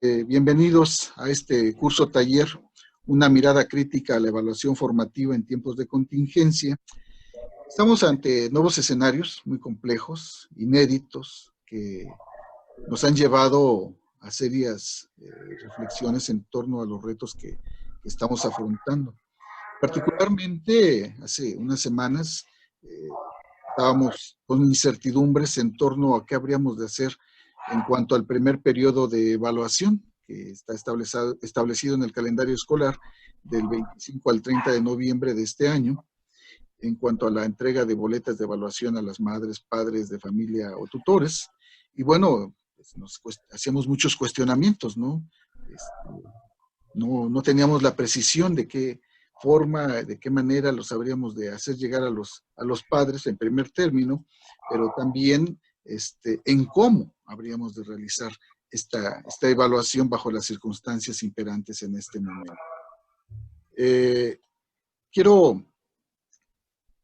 Bienvenidos a este curso taller, una mirada crítica a la evaluación formativa en tiempos de contingencia. Estamos ante nuevos escenarios muy complejos, inéditos, que nos han llevado a serias reflexiones en torno a los retos que estamos afrontando. Particularmente, hace unas semanas estábamos con incertidumbres en torno a qué habríamos de hacer en cuanto al primer periodo de evaluación que está establecido en el calendario escolar del 25 al 30 de noviembre de este año, en cuanto a la entrega de boletas de evaluación a las madres, padres de familia o tutores. Y bueno, pues hacíamos muchos cuestionamientos, ¿no? No teníamos la precisión de qué forma, de qué manera los habríamos de hacer llegar a los padres en primer término, pero también en cómo habríamos de realizar esta evaluación bajo las circunstancias imperantes en este momento. Quiero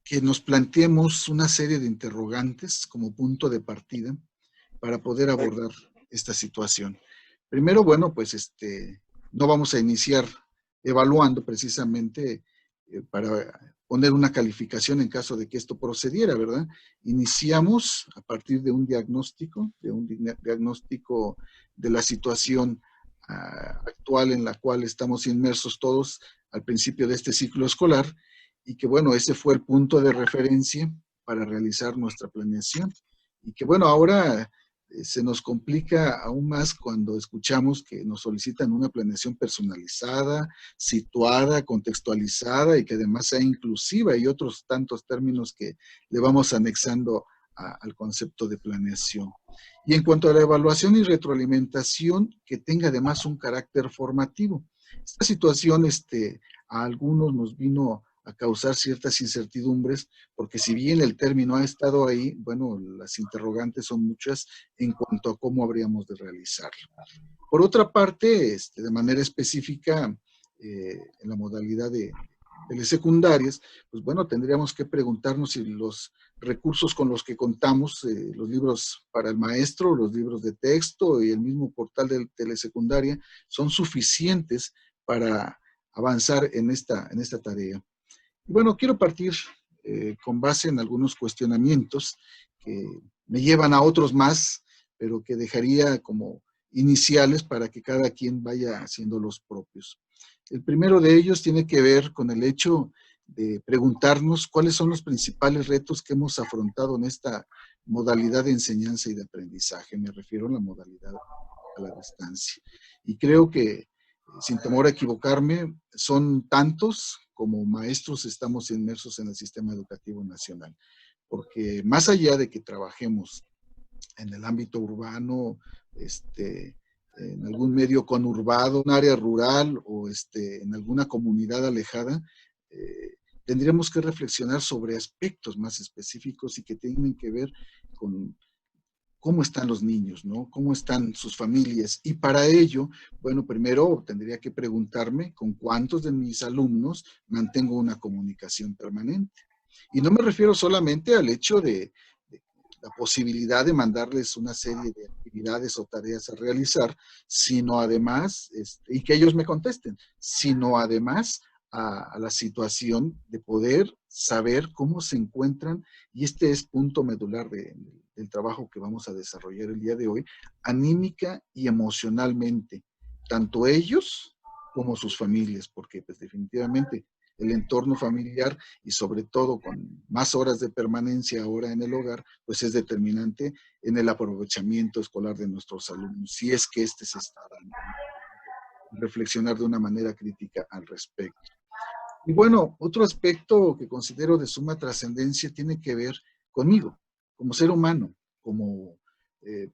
que nos planteemos una serie de interrogantes como punto de partida para poder abordar esta situación. Primero, bueno, pues no vamos a iniciar evaluando precisamente para poner una calificación en caso de que esto procediera, ¿verdad? Iniciamos a partir de un diagnóstico de la situación actual en la cual estamos inmersos todos al principio de este ciclo escolar y que, bueno, ese fue el punto de referencia para realizar nuestra planeación. Y que, bueno, ahora se nos complica aún más cuando escuchamos que nos solicitan una planeación personalizada, situada, contextualizada y que además sea inclusiva y otros tantos términos que le vamos anexando al concepto de planeación. Y en cuanto a la evaluación y retroalimentación, que tenga además un carácter formativo. Esta situación a algunos nos vino a causar ciertas incertidumbres, porque si bien el término ha estado ahí, bueno, las interrogantes son muchas en cuanto a cómo habríamos de realizarlo. Por otra parte, de manera específica, en la modalidad de telesecundarias, pues bueno, tendríamos que preguntarnos si los recursos con los que contamos, los libros para el maestro, los libros de texto y el mismo portal de telesecundaria, son suficientes para avanzar en esta tarea. Y bueno, quiero partir con base en algunos cuestionamientos que me llevan a otros más, pero que dejaría como iniciales para que cada quien vaya haciendo los propios. El primero de ellos tiene que ver con el hecho de preguntarnos cuáles son los principales retos que hemos afrontado en esta modalidad de enseñanza y de aprendizaje. Me refiero a la modalidad a la distancia. Y creo que, sin temor a equivocarme, son tantos como maestros estamos inmersos en el sistema educativo nacional. Porque más allá de que trabajemos en el ámbito urbano, en algún medio conurbado, un área rural o en alguna comunidad alejada, tendríamos que reflexionar sobre aspectos más específicos y que tienen que ver con cómo están los niños, ¿no? Cómo están sus familias. Y para ello, bueno, primero tendría que preguntarme con cuántos de mis alumnos mantengo una comunicación permanente. Y no me refiero solamente al hecho de la posibilidad de mandarles una serie de actividades o tareas a realizar, sino además, y que ellos me contesten, sino además a la situación de poder saber cómo se encuentran, y este es punto medular del trabajo que vamos a desarrollar el día de hoy, anímica y emocionalmente, tanto ellos como sus familias, porque pues definitivamente el entorno familiar y sobre todo con más horas de permanencia ahora en el hogar, pues es determinante en el aprovechamiento escolar de nuestros alumnos, si es que se está dando. Reflexionar de una manera crítica al respecto. Y bueno, otro aspecto que considero de suma trascendencia tiene que ver conmigo, como ser humano, como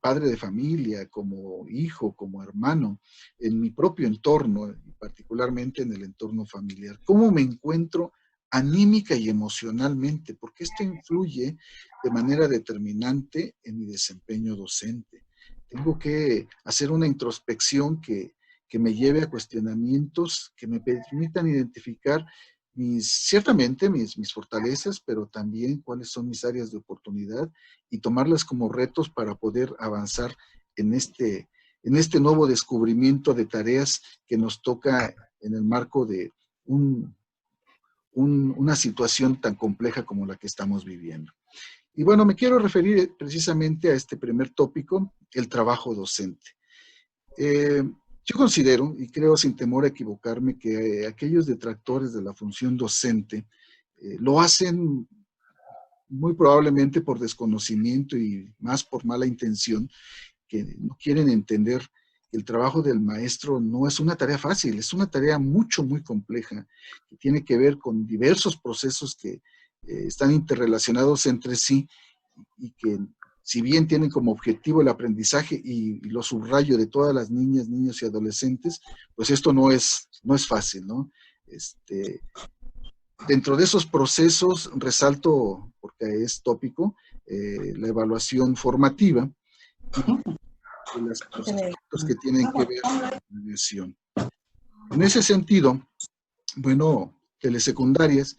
padre de familia, como hijo, como hermano, en mi propio entorno, y particularmente en el entorno familiar. ¿Cómo me encuentro anímica y emocionalmente? Porque esto influye de manera determinante en mi desempeño docente. Tengo que hacer una introspección que me lleve a cuestionamientos que me permitan identificar ciertamente mis fortalezas, pero también cuáles son mis áreas de oportunidad y tomarlas como retos para poder avanzar en en este nuevo descubrimiento de tareas que nos toca en el marco de una situación tan compleja como la que estamos viviendo. Y bueno, me quiero referir precisamente a este primer tópico, el trabajo docente. Yo considero, y creo sin temor a equivocarme, que aquellos detractores de la función docente lo hacen muy probablemente por desconocimiento y más por mala intención, que no quieren entender que el trabajo del maestro no es una tarea fácil, es una tarea muy compleja, que tiene que ver con diversos procesos que están interrelacionados entre sí y que si bien tienen como objetivo el aprendizaje y lo subrayo de todas las niñas, niños y adolescentes, pues esto no es fácil, ¿no? Dentro de esos procesos resalto, porque es tópico, la evaluación formativa y los aspectos que tienen que ver con la mediación. En ese sentido, bueno, telesecundarias,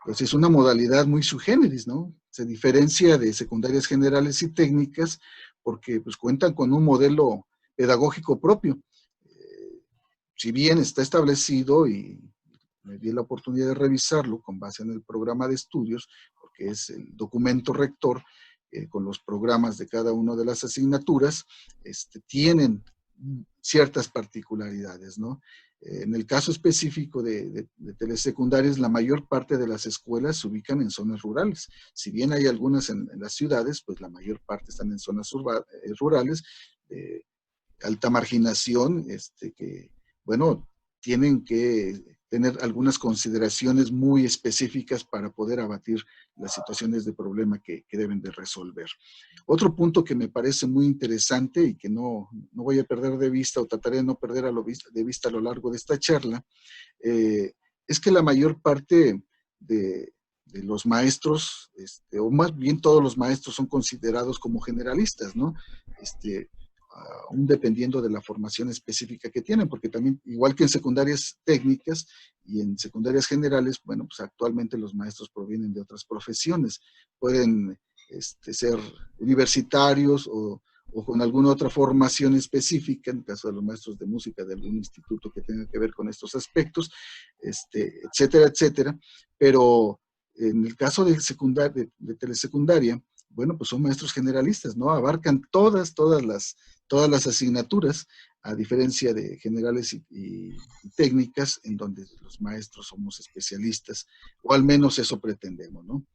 pues es una modalidad muy sui generis, ¿no? Se diferencia de secundarias generales y técnicas porque pues cuentan con un modelo pedagógico propio. Si bien está establecido y me di la oportunidad de revisarlo con base en el programa de estudios, porque es el documento rector con los programas de cada una de las asignaturas, tienen ciertas particularidades, ¿no? En el caso específico de telesecundarias, la mayor parte de las escuelas se ubican en zonas rurales. Si bien hay algunas en las ciudades, pues la mayor parte están en zonas rurales, alta marginación, que, bueno, tienen que tener algunas consideraciones muy específicas para poder abatir las situaciones de problema que deben de resolver. Otro punto que me parece muy interesante y que no voy a perder de vista o trataré de no perder de vista a lo largo de esta charla, es que la mayor parte de los maestros, o más bien todos los maestros son considerados como generalistas, ¿no? Aún dependiendo de la formación específica que tienen, porque también, igual que en secundarias técnicas y en secundarias generales, bueno, pues actualmente los maestros provienen de otras profesiones, pueden ser universitarios o con alguna otra formación específica, en el caso de los maestros de música de algún instituto que tenga que ver con estos aspectos, etcétera, etcétera, pero en el caso de telesecundaria, bueno, pues son maestros generalistas, ¿no? Abarcan todas las asignaturas, a diferencia de generales y técnicas, en donde los maestros somos especialistas, o al menos eso pretendemos, ¿no?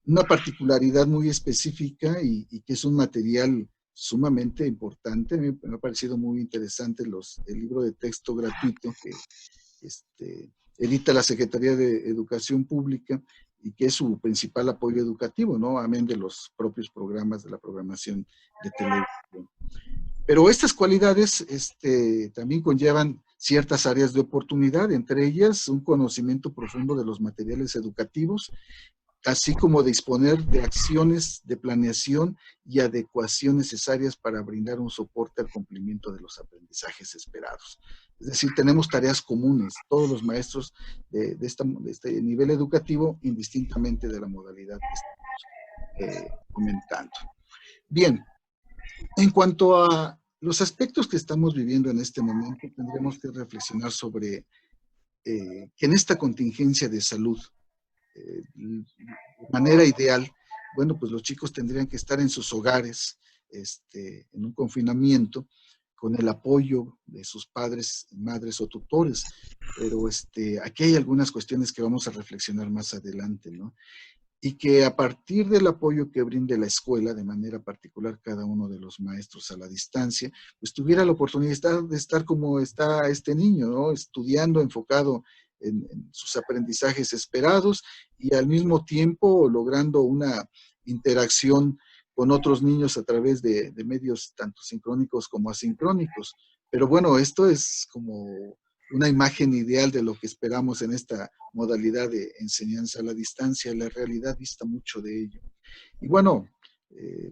Una particularidad muy específica y que es un material sumamente importante, me ha parecido muy interesante el libro de texto gratuito que edita la Secretaría de Educación Pública y que es su principal apoyo educativo, ¿no? Amén de los propios programas de la programación de televisión. Pero estas cualidades también conllevan ciertas áreas de oportunidad, entre ellas un conocimiento profundo de los materiales educativos, así como de disponer de acciones de planeación y adecuación necesarias para brindar un soporte al cumplimiento de los aprendizajes esperados. Es decir, tenemos tareas comunes, todos los maestros de este nivel educativo, indistintamente de la modalidad que estamos comentando. Bien, en cuanto a los aspectos que estamos viviendo en este momento, tendremos que reflexionar sobre que en esta contingencia de salud, de manera ideal, bueno, pues los chicos tendrían que estar en sus hogares, en un confinamiento, con el apoyo de sus padres, madres o tutores. Pero aquí hay algunas cuestiones que vamos a reflexionar más adelante, ¿no? Y que a partir del apoyo que brinde la escuela, de manera particular cada uno de los maestros a la distancia, pues tuviera la oportunidad de estar como está este niño, ¿no? Estudiando, enfocado en sus aprendizajes esperados y al mismo tiempo logrando una interacción con otros niños a través de medios tanto sincrónicos como asincrónicos. Pero bueno, esto es como una imagen ideal de lo que esperamos en esta modalidad de enseñanza a la distancia. La realidad dista mucho de ello. Y bueno,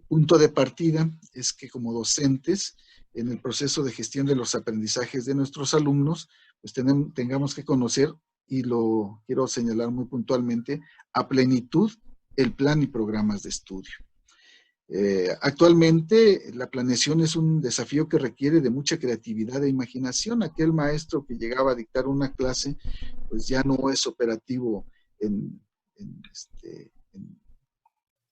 punto de partida es que como docentes, en el proceso de gestión de los aprendizajes de nuestros alumnos, pues tengamos que conocer, y lo quiero señalar muy puntualmente, a plenitud el plan y programas de estudio. Actualmente la planeación es un desafío que requiere de mucha creatividad e imaginación. Aquel maestro que llegaba a dictar una clase, pues ya no es operativo en, en,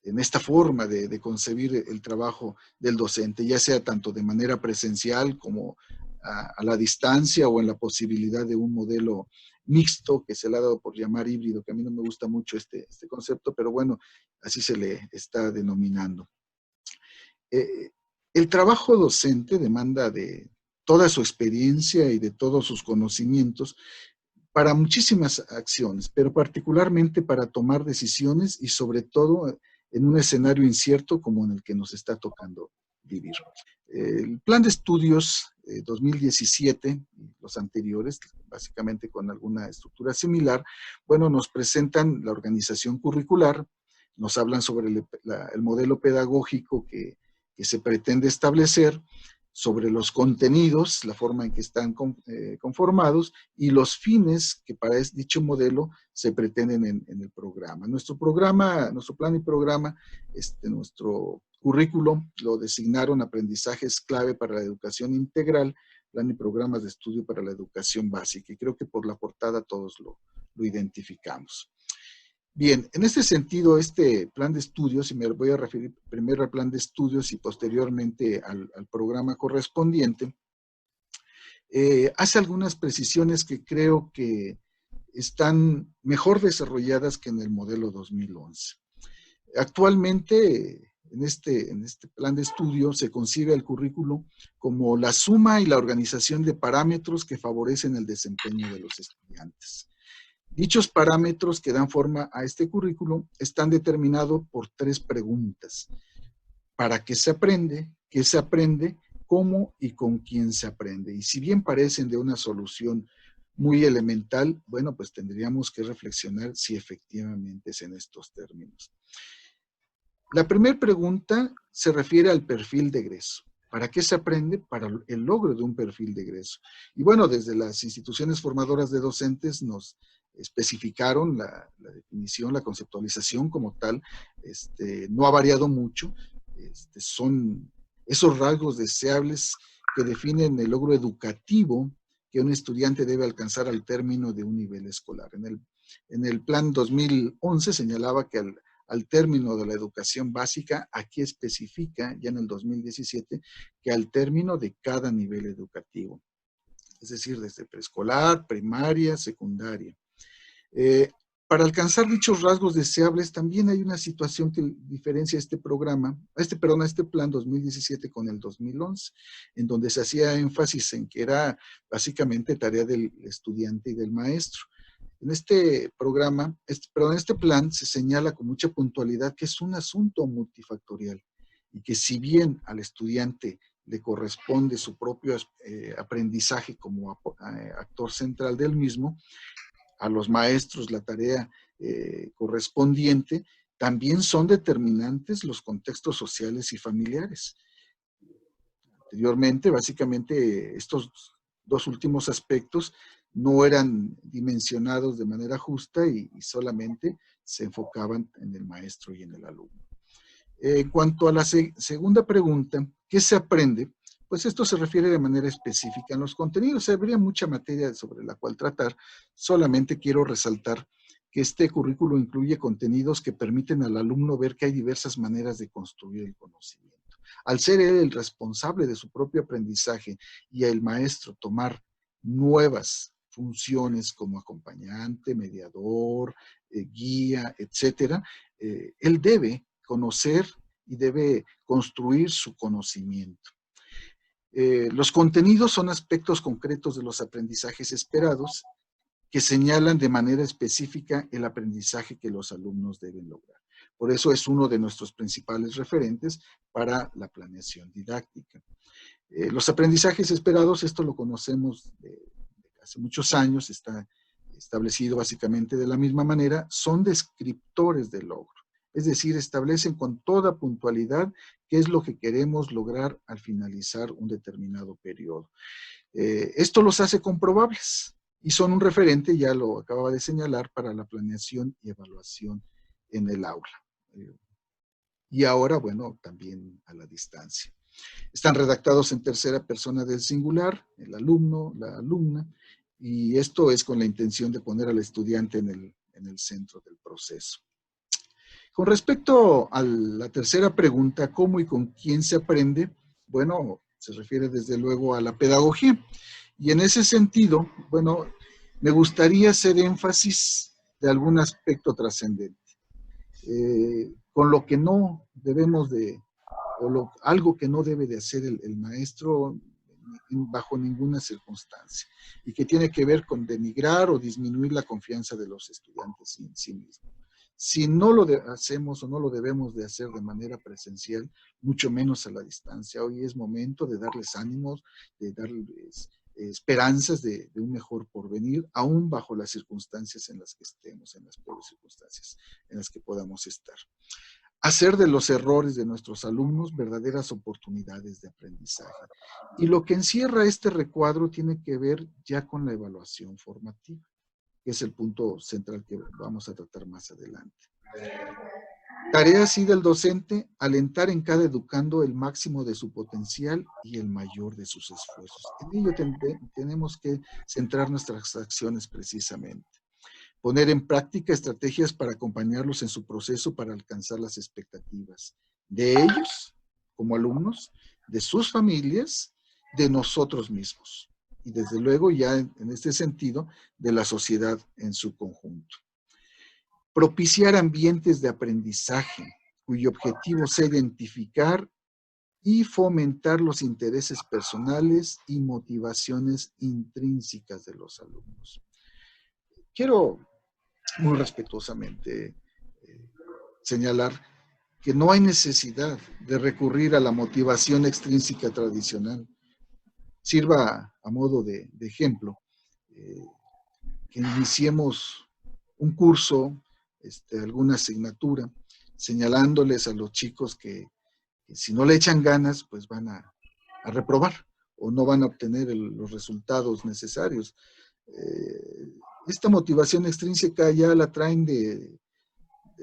en esta forma de concebir el trabajo del docente, ya sea tanto de manera presencial como a la distancia o en la posibilidad de un modelo mixto que se le ha dado por llamar híbrido, que a mí no me gusta mucho este concepto, pero bueno, así se le está denominando. El trabajo docente demanda de toda su experiencia y de todos sus conocimientos para muchísimas acciones, pero particularmente para tomar decisiones y sobre todo en un escenario incierto como en el que nos está tocando vivir. El plan de estudios 2017, los anteriores, básicamente con alguna estructura similar, bueno, nos presentan la organización curricular, nos hablan sobre el modelo pedagógico que se pretende establecer, sobre los contenidos, la forma en que están conformados y los fines que para dicho modelo se pretenden en el programa. Nuestro plan y programa, nuestro currículo lo designaron aprendizajes clave para la educación integral, plan y programas de estudio para la educación básica. Y creo que por la portada todos lo identificamos. Bien, en este sentido, este plan de estudios, y me voy a referir primero al plan de estudios y posteriormente al programa correspondiente, hace algunas precisiones que creo que están mejor desarrolladas que en el modelo 2011. Actualmente, en este plan de estudio, se concibe el currículo como la suma y la organización de parámetros que favorecen el desempeño de los estudiantes. Dichos parámetros que dan forma a este currículo están determinados por 3 preguntas. ¿Para qué se aprende? ¿Qué se aprende? ¿Cómo y con quién se aprende? Y si bien parecen de una solución muy elemental, bueno, pues tendríamos que reflexionar si efectivamente es en estos términos. La primera pregunta se refiere al perfil de egreso. ¿Para qué se aprende? Para el logro de un perfil de egreso. Y bueno, desde las instituciones formadoras de docentes nos especificaron la definición, la conceptualización como tal, no ha variado mucho, son esos rasgos deseables que definen el logro educativo que un estudiante debe alcanzar al término de un nivel escolar. En el plan 2011 señalaba que al término de la educación básica, aquí especifica ya en el 2017 que al término de cada nivel educativo, es decir, desde preescolar, primaria, secundaria. Para alcanzar dichos rasgos deseables, también hay una situación que diferencia este plan 2017 con el 2011, en donde se hacía énfasis en que era básicamente tarea del estudiante y del maestro. En este programa, en este plan se señala con mucha puntualidad que es un asunto multifactorial y que si bien al estudiante le corresponde su propio aprendizaje como actor central del mismo, a los maestros la tarea correspondiente, también son determinantes los contextos sociales y familiares. Anteriormente, básicamente, estos 2 últimos aspectos no eran dimensionados de manera justa y solamente se enfocaban en el maestro y en el alumno. En cuanto a la segunda pregunta, ¿qué se aprende? Pues esto se refiere de manera específica en los contenidos. Habría mucha materia sobre la cual tratar. Solamente quiero resaltar que este currículo incluye contenidos que permiten al alumno ver que hay diversas maneras de construir el conocimiento. Al ser él el responsable de su propio aprendizaje y el maestro tomar nuevas funciones como acompañante, mediador, guía, etcétera, él debe conocer y debe construir su conocimiento. Los contenidos son aspectos concretos de los aprendizajes esperados que señalan de manera específica el aprendizaje que los alumnos deben lograr. Por eso es uno de nuestros principales referentes para la planeación didáctica. Los aprendizajes esperados, esto lo conocemos de hace muchos años, está establecido básicamente de la misma manera, son descriptores del logro. Es decir, establecen con toda puntualidad qué es lo que queremos lograr al finalizar un determinado periodo. Esto los hace comprobables y son un referente, ya lo acababa de señalar, para la planeación y evaluación en el aula. y ahora, bueno, también a la distancia. Están redactados en tercera persona del singular, el alumno, la alumna, y esto es con la intención de poner al estudiante en el centro del proceso. Con respecto a la tercera pregunta, ¿cómo y con quién se aprende? Bueno, se refiere desde luego a la pedagogía. Y en ese sentido, bueno, me gustaría hacer énfasis de algún aspecto trascendente. Con lo que no debemos de, algo que no debe de hacer el maestro bajo ninguna circunstancia, y que tiene que ver con denigrar o disminuir la confianza de los estudiantes en sí mismos. Si no lo hacemos o no lo debemos de hacer de manera presencial, mucho menos a la distancia. Hoy es momento de darles ánimos, de darles esperanzas de un mejor porvenir, aún bajo las circunstancias en las que estemos, en las peores circunstancias en las que podamos estar. Hacer de los errores de nuestros alumnos verdaderas oportunidades de aprendizaje. Y lo que encierra este recuadro tiene que ver ya con la evaluación formativa, que es el punto central que vamos a tratar más adelante. Tarea así del docente, alentar en cada educando el máximo de su potencial y el mayor de sus esfuerzos. En ello tenemos que centrar nuestras acciones precisamente. Poner en práctica estrategias para acompañarlos en su proceso para alcanzar las expectativas de ellos como alumnos, de sus familias, de nosotros mismos. Y desde luego ya en este sentido de la sociedad en su conjunto. Propiciar ambientes de aprendizaje cuyo objetivo sea identificar y fomentar los intereses personales y motivaciones intrínsecas de los alumnos. Quiero muy respetuosamente señalar que no hay necesidad de recurrir a la motivación extrínseca tradicional. Sirva a modo de ejemplo que iniciemos un curso, alguna asignatura, señalándoles a los chicos que si no le echan ganas, pues van a reprobar o no van a obtener los resultados necesarios. Esta motivación extrínseca ya la traen de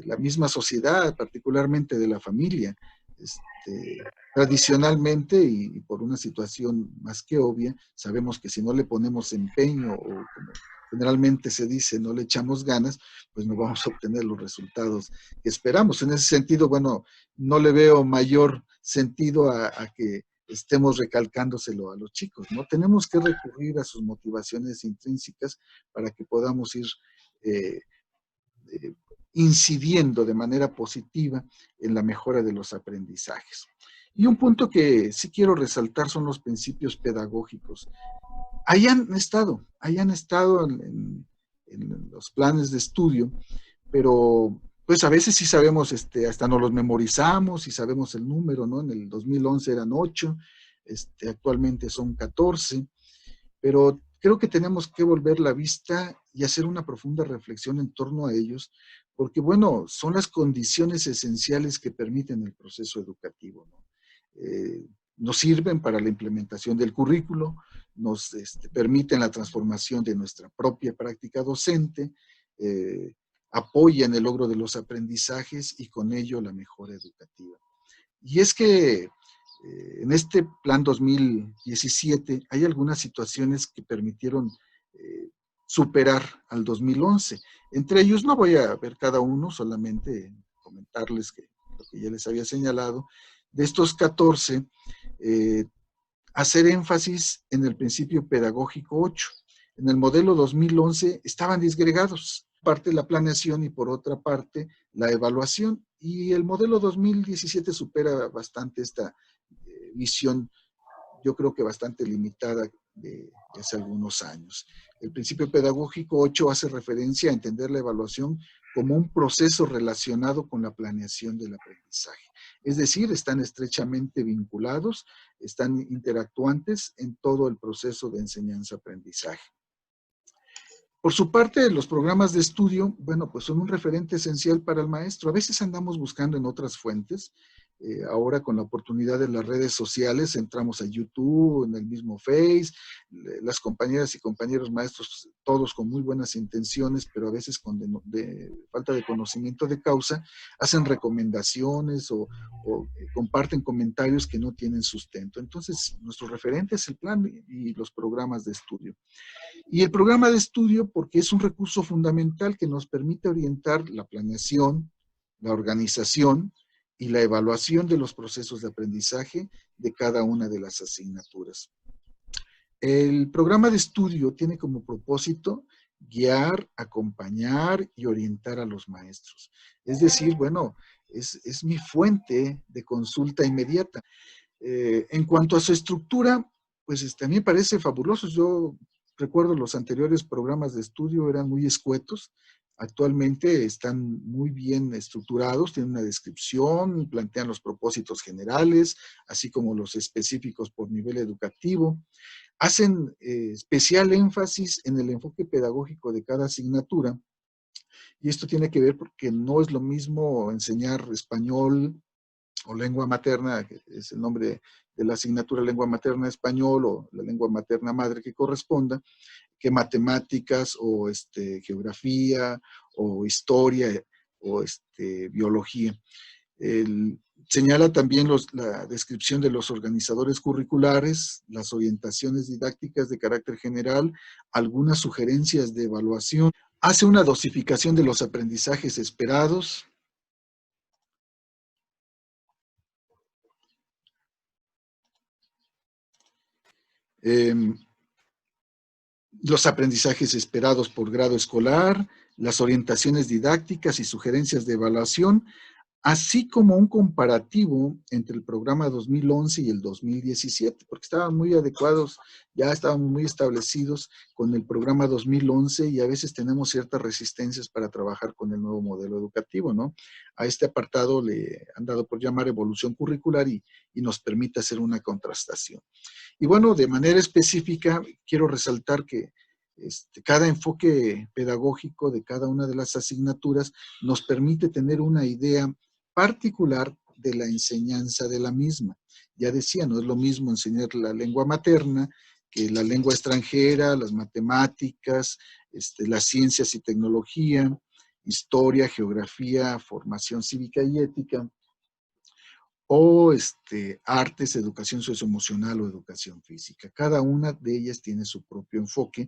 la misma sociedad, particularmente de la familia. Tradicionalmente, y por una situación más que obvia, sabemos que si no le ponemos empeño o como generalmente se dice, no le echamos ganas, pues no vamos a obtener los resultados que esperamos. En ese sentido, bueno, no le veo mayor sentido a que estemos recalcándoselo a los chicos, ¿no? Tenemos que recurrir a sus motivaciones intrínsecas para que podamos ir incidiendo de manera positiva en la mejora de los aprendizajes. Y un punto que sí quiero resaltar son los principios pedagógicos. Ahí han estado en los planes de estudio, pero pues a veces sí sabemos, hasta nos los memorizamos y sabemos el número, ¿no? En el 2011 eran 8, actualmente son 14, pero creo que tenemos que volver la vista y hacer una profunda reflexión en torno a ellos, porque bueno, son las condiciones esenciales que permiten el proceso educativo, ¿no? Nos sirven para la implementación del currículo, nos permiten la transformación de nuestra propia práctica docente, apoyan el logro de los aprendizajes y con ello la mejora educativa. Y es que en este plan 2017 hay algunas situaciones que permitieron superar al 2011. Entre ellos no voy a ver cada uno, solamente comentarles que lo que ya les había señalado. De estos 14, hacer énfasis en el principio pedagógico 8. En el modelo 2011 estaban disgregados, parte la planeación y por otra parte la evaluación. Y el modelo 2017 supera bastante esta visión, yo creo que bastante limitada de hace algunos años. El principio pedagógico 8 hace referencia a entender la evaluación como un proceso relacionado con la planeación del aprendizaje. Es decir, están estrechamente vinculados, están interactuantes en todo el proceso de enseñanza-aprendizaje. Por su parte, los programas de estudio, bueno, pues son un referente esencial para el maestro. A veces andamos buscando en otras fuentes, ahora con la oportunidad de las redes sociales, entramos a YouTube, en el mismo Face, las compañeras y compañeros maestros, todos con muy buenas intenciones, pero a veces con falta de conocimiento de causa, hacen recomendaciones o comparten comentarios que no tienen sustento. Entonces, nuestro referente es el plan y los programas de estudio. Y el programa de estudio, porque es un recurso fundamental que nos permite orientar la planeación, la organización y la evaluación de los procesos de aprendizaje de cada una de las asignaturas. El programa de estudio tiene como propósito guiar, acompañar y orientar a los maestros. Es decir, bueno, es mi fuente de consulta inmediata. En cuanto a su estructura, pues a mí me parece fabuloso. Yo recuerdo los anteriores programas de estudio eran muy escuetos. Actualmente están muy bien estructurados, tienen una descripción, plantean los propósitos generales, así como los específicos por nivel educativo. Hacen especial énfasis en el enfoque pedagógico de cada asignatura, y esto tiene que ver porque no es lo mismo enseñar español o lengua materna, que es el nombre de la asignatura lengua materna español o la lengua materna madre que corresponda, que matemáticas o geografía o historia o biología. Señala también la descripción de los organizadores curriculares, las orientaciones didácticas de carácter general, algunas sugerencias de evaluación, hace una dosificación de los aprendizajes esperados, los aprendizajes esperados por grado escolar, las orientaciones didácticas y sugerencias de evaluación, así como un comparativo entre el programa 2011 y el 2017, porque estaban muy adecuados, ya estaban muy establecidos con el programa 2011 y a veces tenemos ciertas resistencias para trabajar con el nuevo modelo educativo, ¿no? A este apartado le han dado por llamar evolución curricular y nos permite hacer una contrastación. Y bueno, de manera específica, quiero resaltar que cada enfoque pedagógico de cada una de las asignaturas nos permite tener una idea particular de la enseñanza de la misma. Ya decía, no es lo mismo enseñar la lengua materna que la lengua extranjera, las matemáticas, las ciencias y tecnología, historia, geografía, formación cívica y ética, o artes, educación socioemocional o educación física. Cada una de ellas tiene su propio enfoque,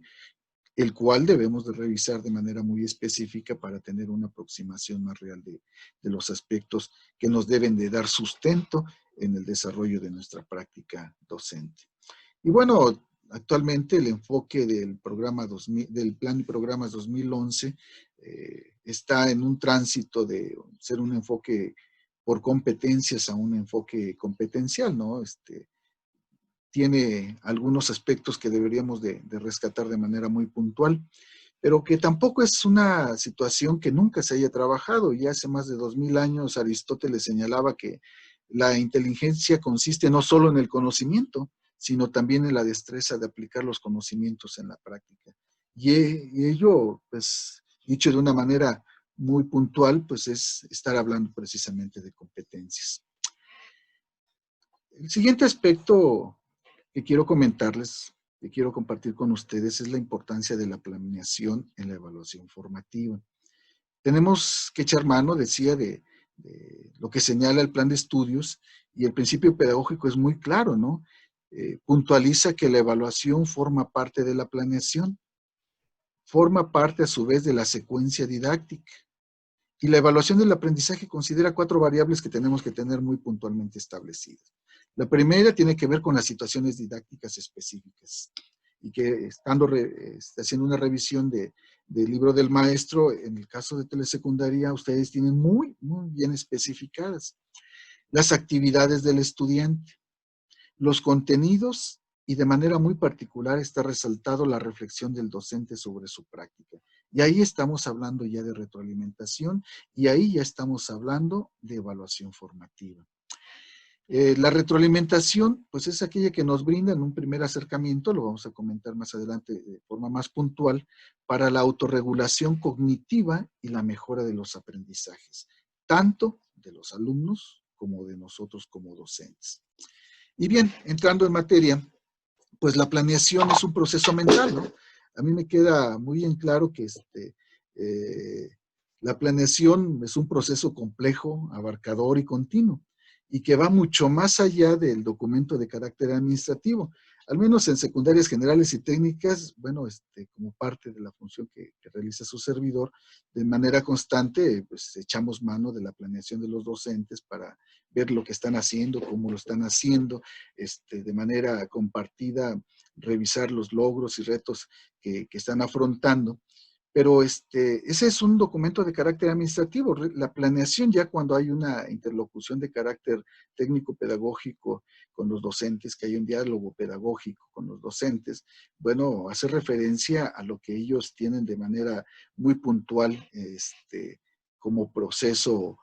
el cual debemos de revisar de manera muy específica para tener una aproximación más real de los aspectos que nos deben de dar sustento en el desarrollo de nuestra práctica docente. Y bueno, actualmente el enfoque del programa del Plan y Programas 2011 está en un tránsito de ser un enfoque por competencias a un enfoque competencial, ¿no? Tiene algunos aspectos que deberíamos de rescatar de manera muy puntual, pero que tampoco es una situación que nunca se haya trabajado. Ya hace más de 2000 años Aristóteles señalaba que la inteligencia consiste no solo en el conocimiento, sino también en la destreza de aplicar los conocimientos en la práctica. Y ello, pues, dicho de una manera muy puntual, pues es estar hablando precisamente de competencias. El siguiente aspecto que quiero comentarles, que quiero compartir con ustedes, es la importancia de la planeación en la evaluación formativa. Tenemos que echar mano, decía, de lo que señala el plan de estudios, y el principio pedagógico es muy claro, ¿no? Puntualiza que la evaluación forma parte de la planeación, forma parte a su vez de la secuencia didáctica. Y la evaluación del aprendizaje considera 4 variables que tenemos que tener muy puntualmente establecidas. La primera tiene que ver con las situaciones didácticas específicas y que haciendo una revisión del libro del maestro, en el caso de telesecundaria, ustedes tienen muy bien especificadas las actividades del estudiante, los contenidos y de manera muy particular está resaltado la reflexión del docente sobre su práctica. Y ahí estamos hablando ya de retroalimentación y ahí ya estamos hablando de evaluación formativa. La retroalimentación, pues es aquella que nos brinda en un primer acercamiento, lo vamos a comentar más adelante de forma más puntual, para la autorregulación cognitiva y la mejora de los aprendizajes, tanto de los alumnos como de nosotros como docentes. Y bien, entrando en materia, pues la planeación es un proceso mental, ¿no? A mí me queda muy en claro que la planeación es un proceso complejo, abarcador y continuo, y que va mucho más allá del documento de carácter administrativo. Al menos en secundarias generales y técnicas, bueno, como parte de la función que realiza su servidor, de manera constante, pues echamos mano de la planeación de los docentes para ver lo que están haciendo, cómo lo están haciendo, de manera compartida, revisar los logros y retos que están afrontando. Pero ese es un documento de carácter administrativo. La planeación, ya cuando hay una interlocución de carácter técnico-pedagógico con los docentes, que hay un diálogo pedagógico con los docentes, bueno, hace referencia a lo que ellos tienen de manera muy puntual como proceso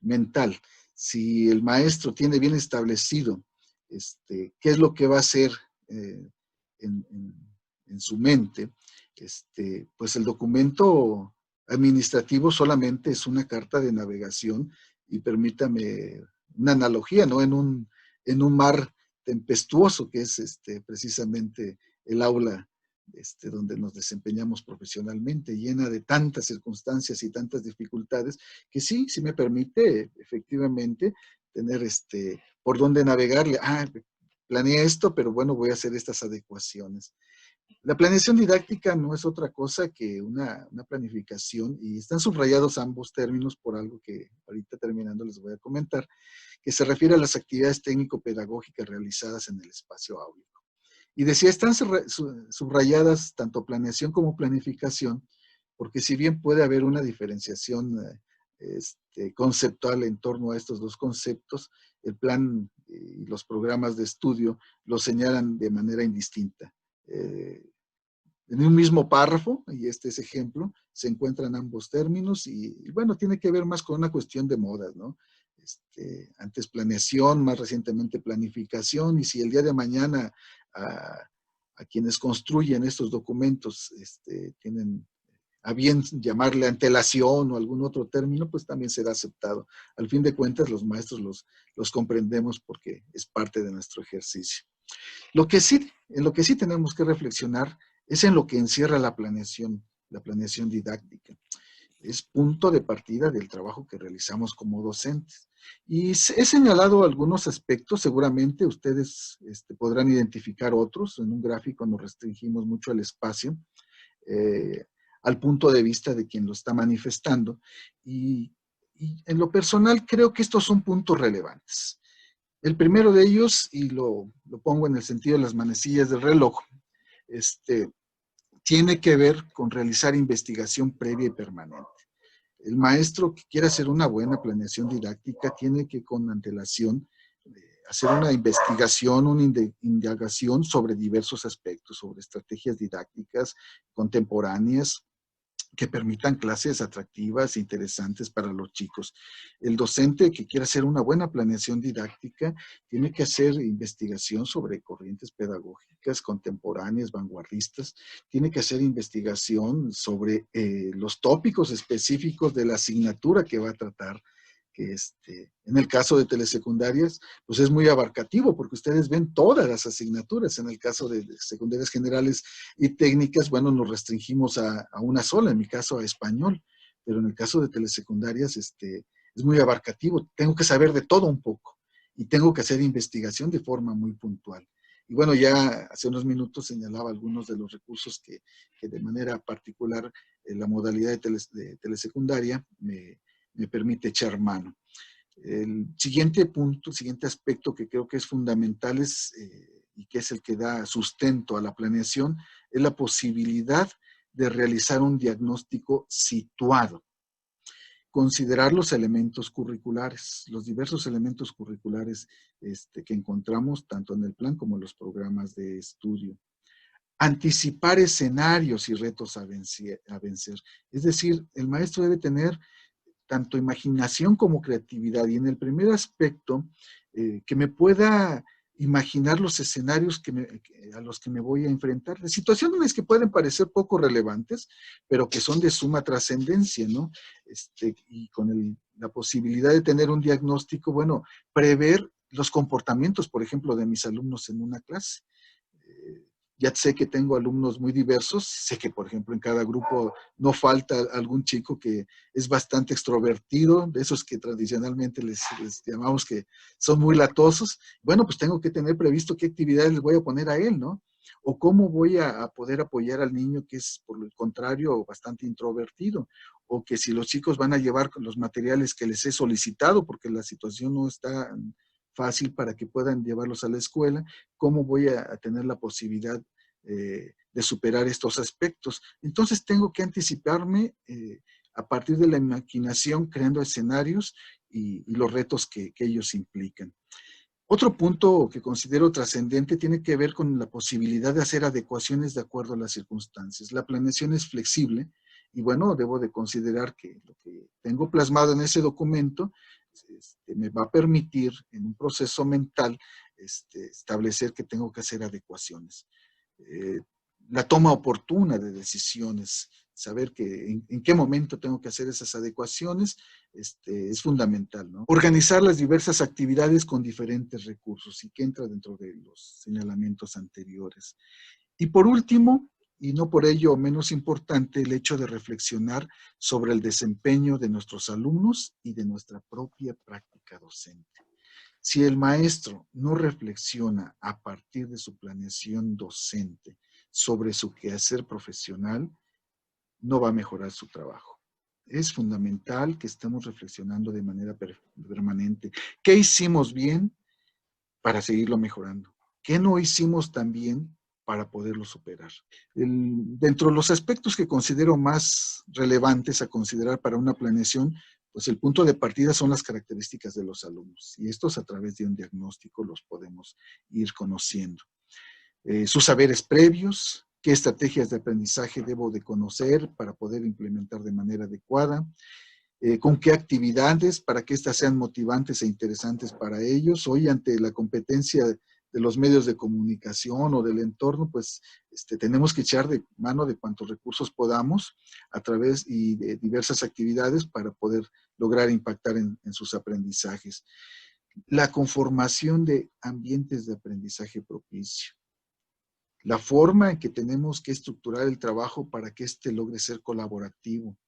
mental. Si el maestro tiene bien establecido qué es lo que va a hacer en su mente, pues el documento administrativo solamente es una carta de navegación, y permítame una analogía, ¿no? En un mar tempestuoso que es precisamente el aula donde nos desempeñamos profesionalmente, llena de tantas circunstancias y tantas dificultades, que sí me permite efectivamente tener por dónde navegarle. Planeé esto, pero bueno, voy a hacer estas adecuaciones. La planeación didáctica no es otra cosa que una planificación, y están subrayados ambos términos por algo que ahorita terminando les voy a comentar, que se refiere a las actividades técnico-pedagógicas realizadas en el espacio áulico. Y decía, están subrayadas tanto planeación como planificación, porque si bien puede haber una diferenciación conceptual en torno a estos dos conceptos, el plan y los programas de estudio los señalan de manera indistinta. En un mismo párrafo, y este es ejemplo, se encuentran ambos términos y bueno, tiene que ver más con una cuestión de modas, ¿no? Antes planeación, más recientemente planificación, y si el día de mañana a quienes construyen estos documentos tienen a bien llamarle antelación o algún otro término, pues también será aceptado. Al fin de cuentas, los maestros los comprendemos porque es parte de nuestro ejercicio. En lo que sí tenemos que reflexionar es en lo que encierra la planeación didáctica. Es punto de partida del trabajo que realizamos como docentes. Y he señalado algunos aspectos, seguramente ustedes podrán identificar otros. En un gráfico nos restringimos mucho el espacio, al punto de vista de quien lo está manifestando. Y en lo personal creo que estos son puntos relevantes. El primero de ellos, y lo pongo en el sentido de las manecillas del reloj, tiene que ver con realizar investigación previa y permanente. El maestro que quiera hacer una buena planeación didáctica tiene que con antelación hacer una investigación, una indagación sobre diversos aspectos, sobre estrategias didácticas contemporáneas, que permitan clases atractivas e interesantes para los chicos. El docente que quiera hacer una buena planeación didáctica tiene que hacer investigación sobre corrientes pedagógicas contemporáneas, vanguardistas, tiene que hacer investigación sobre los tópicos específicos de la asignatura que va a tratar, que en el caso de telesecundarias, pues es muy abarcativo porque ustedes ven todas las asignaturas. En el caso de secundarias generales y técnicas, bueno, nos restringimos a una sola, en mi caso a español, pero en el caso de telesecundarias es muy abarcativo. Tengo que saber de todo un poco y tengo que hacer investigación de forma muy puntual. Y bueno, ya hace unos minutos señalaba algunos de los recursos que de manera particular la modalidad de telesecundaria me permite echar mano. El siguiente punto, el siguiente aspecto que creo que es fundamental y que es el que da sustento a la planeación, es la posibilidad de realizar un diagnóstico situado. Considerar los elementos curriculares, los diversos elementos curriculares que encontramos tanto en el plan como en los programas de estudio. Anticipar escenarios y retos a vencer. Es decir, el maestro debe tener tanto imaginación como creatividad. Y en el primer aspecto, que me pueda imaginar los escenarios a los que me voy a enfrentar, de situaciones que pueden parecer poco relevantes, pero que son de suma trascendencia, ¿no? Y con la posibilidad de tener un diagnóstico, bueno, prever los comportamientos, por ejemplo, de mis alumnos en una clase. Ya sé que tengo alumnos muy diversos, sé que, por ejemplo, en cada grupo no falta algún chico que es bastante extrovertido, de esos que tradicionalmente les llamamos que son muy latosos. Bueno, pues tengo que tener previsto qué actividades les voy a poner a él, ¿no? O cómo voy a poder apoyar al niño que es, por el contrario, bastante introvertido. O que si los chicos van a llevar los materiales que les he solicitado, porque la situación no está fácil para que puedan llevarlos a la escuela, cómo voy a tener la posibilidad de superar estos aspectos. Entonces tengo que anticiparme a partir de la imaginación, creando escenarios y los retos que ellos implican. Otro punto que considero trascendente tiene que ver con la posibilidad de hacer adecuaciones de acuerdo a las circunstancias. La planeación es flexible y bueno, debo de considerar que lo que tengo plasmado en ese documento me va a permitir en un proceso mental establecer que tengo que hacer adecuaciones. La toma oportuna de decisiones, saber que en qué momento tengo que hacer esas adecuaciones, es fundamental, ¿no? Organizar las diversas actividades con diferentes recursos y que entra dentro de los señalamientos anteriores. Y por último, y no por ello menos importante, el hecho de reflexionar sobre el desempeño de nuestros alumnos y de nuestra propia práctica docente. Si el maestro no reflexiona a partir de su planeación docente sobre su quehacer profesional, no va a mejorar su trabajo. Es fundamental que estemos reflexionando de manera permanente. ¿Qué hicimos bien para seguirlo mejorando? ¿Qué no hicimos tan bien para poderlo superar? Dentro de los aspectos que considero más relevantes a considerar para una planeación, pues el punto de partida son las características de los alumnos, y estos a través de un diagnóstico los podemos ir conociendo. Sus saberes previos, qué estrategias de aprendizaje debo de conocer para poder implementar de manera adecuada, con qué actividades para que éstas sean motivantes e interesantes para ellos. Hoy, ante la competencia de los medios de comunicación o del entorno, pues tenemos que echar de mano de cuantos recursos podamos a través y de diversas actividades para poder lograr impactar en sus aprendizajes. La conformación de ambientes de aprendizaje propicio. La forma en que tenemos que estructurar el trabajo para que éste logre ser colaborativo,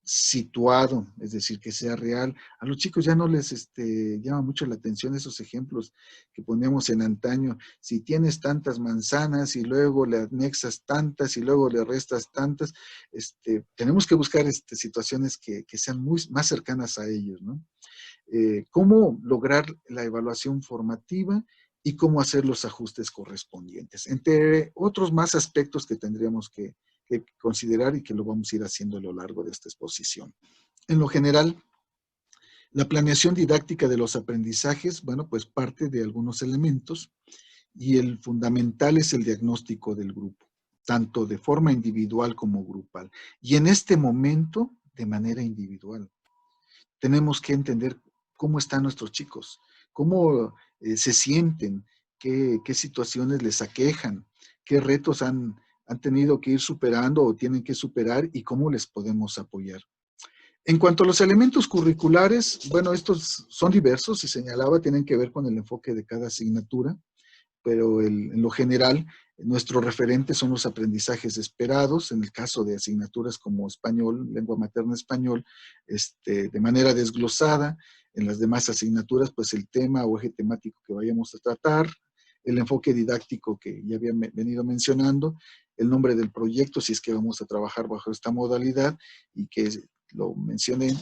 situado, es decir, que sea real. A los chicos ya no les llama mucho la atención esos ejemplos que poníamos en antaño. Si tienes tantas manzanas y luego le anexas tantas y luego le restas tantas, tenemos que buscar situaciones que sean más cercanas a ellos, ¿no? Cómo lograr la evaluación formativa y cómo hacer los ajustes correspondientes, entre otros más aspectos que tendríamos que considerar y que lo vamos a ir haciendo a lo largo de esta exposición. En lo general, la planeación didáctica de los aprendizajes, bueno, pues parte de algunos elementos y el fundamental es el diagnóstico del grupo, tanto de forma individual como grupal. Y en este momento, de manera individual. Tenemos que entender cómo están nuestros chicos, cómo se sienten, qué situaciones les aquejan, qué retos han tenido que ir superando o tienen que superar y cómo les podemos apoyar. En cuanto a los elementos curriculares, bueno, estos son diversos, y señalaba, tienen que ver con el enfoque de cada asignatura, pero en lo general, nuestros referentes son los aprendizajes esperados, en el caso de asignaturas como español, lengua materna español, de manera desglosada. En las demás asignaturas, pues el tema o eje temático que vayamos a tratar, el enfoque didáctico que ya había venido mencionando, el nombre del proyecto, si es que vamos a trabajar bajo esta modalidad, y que lo mencioné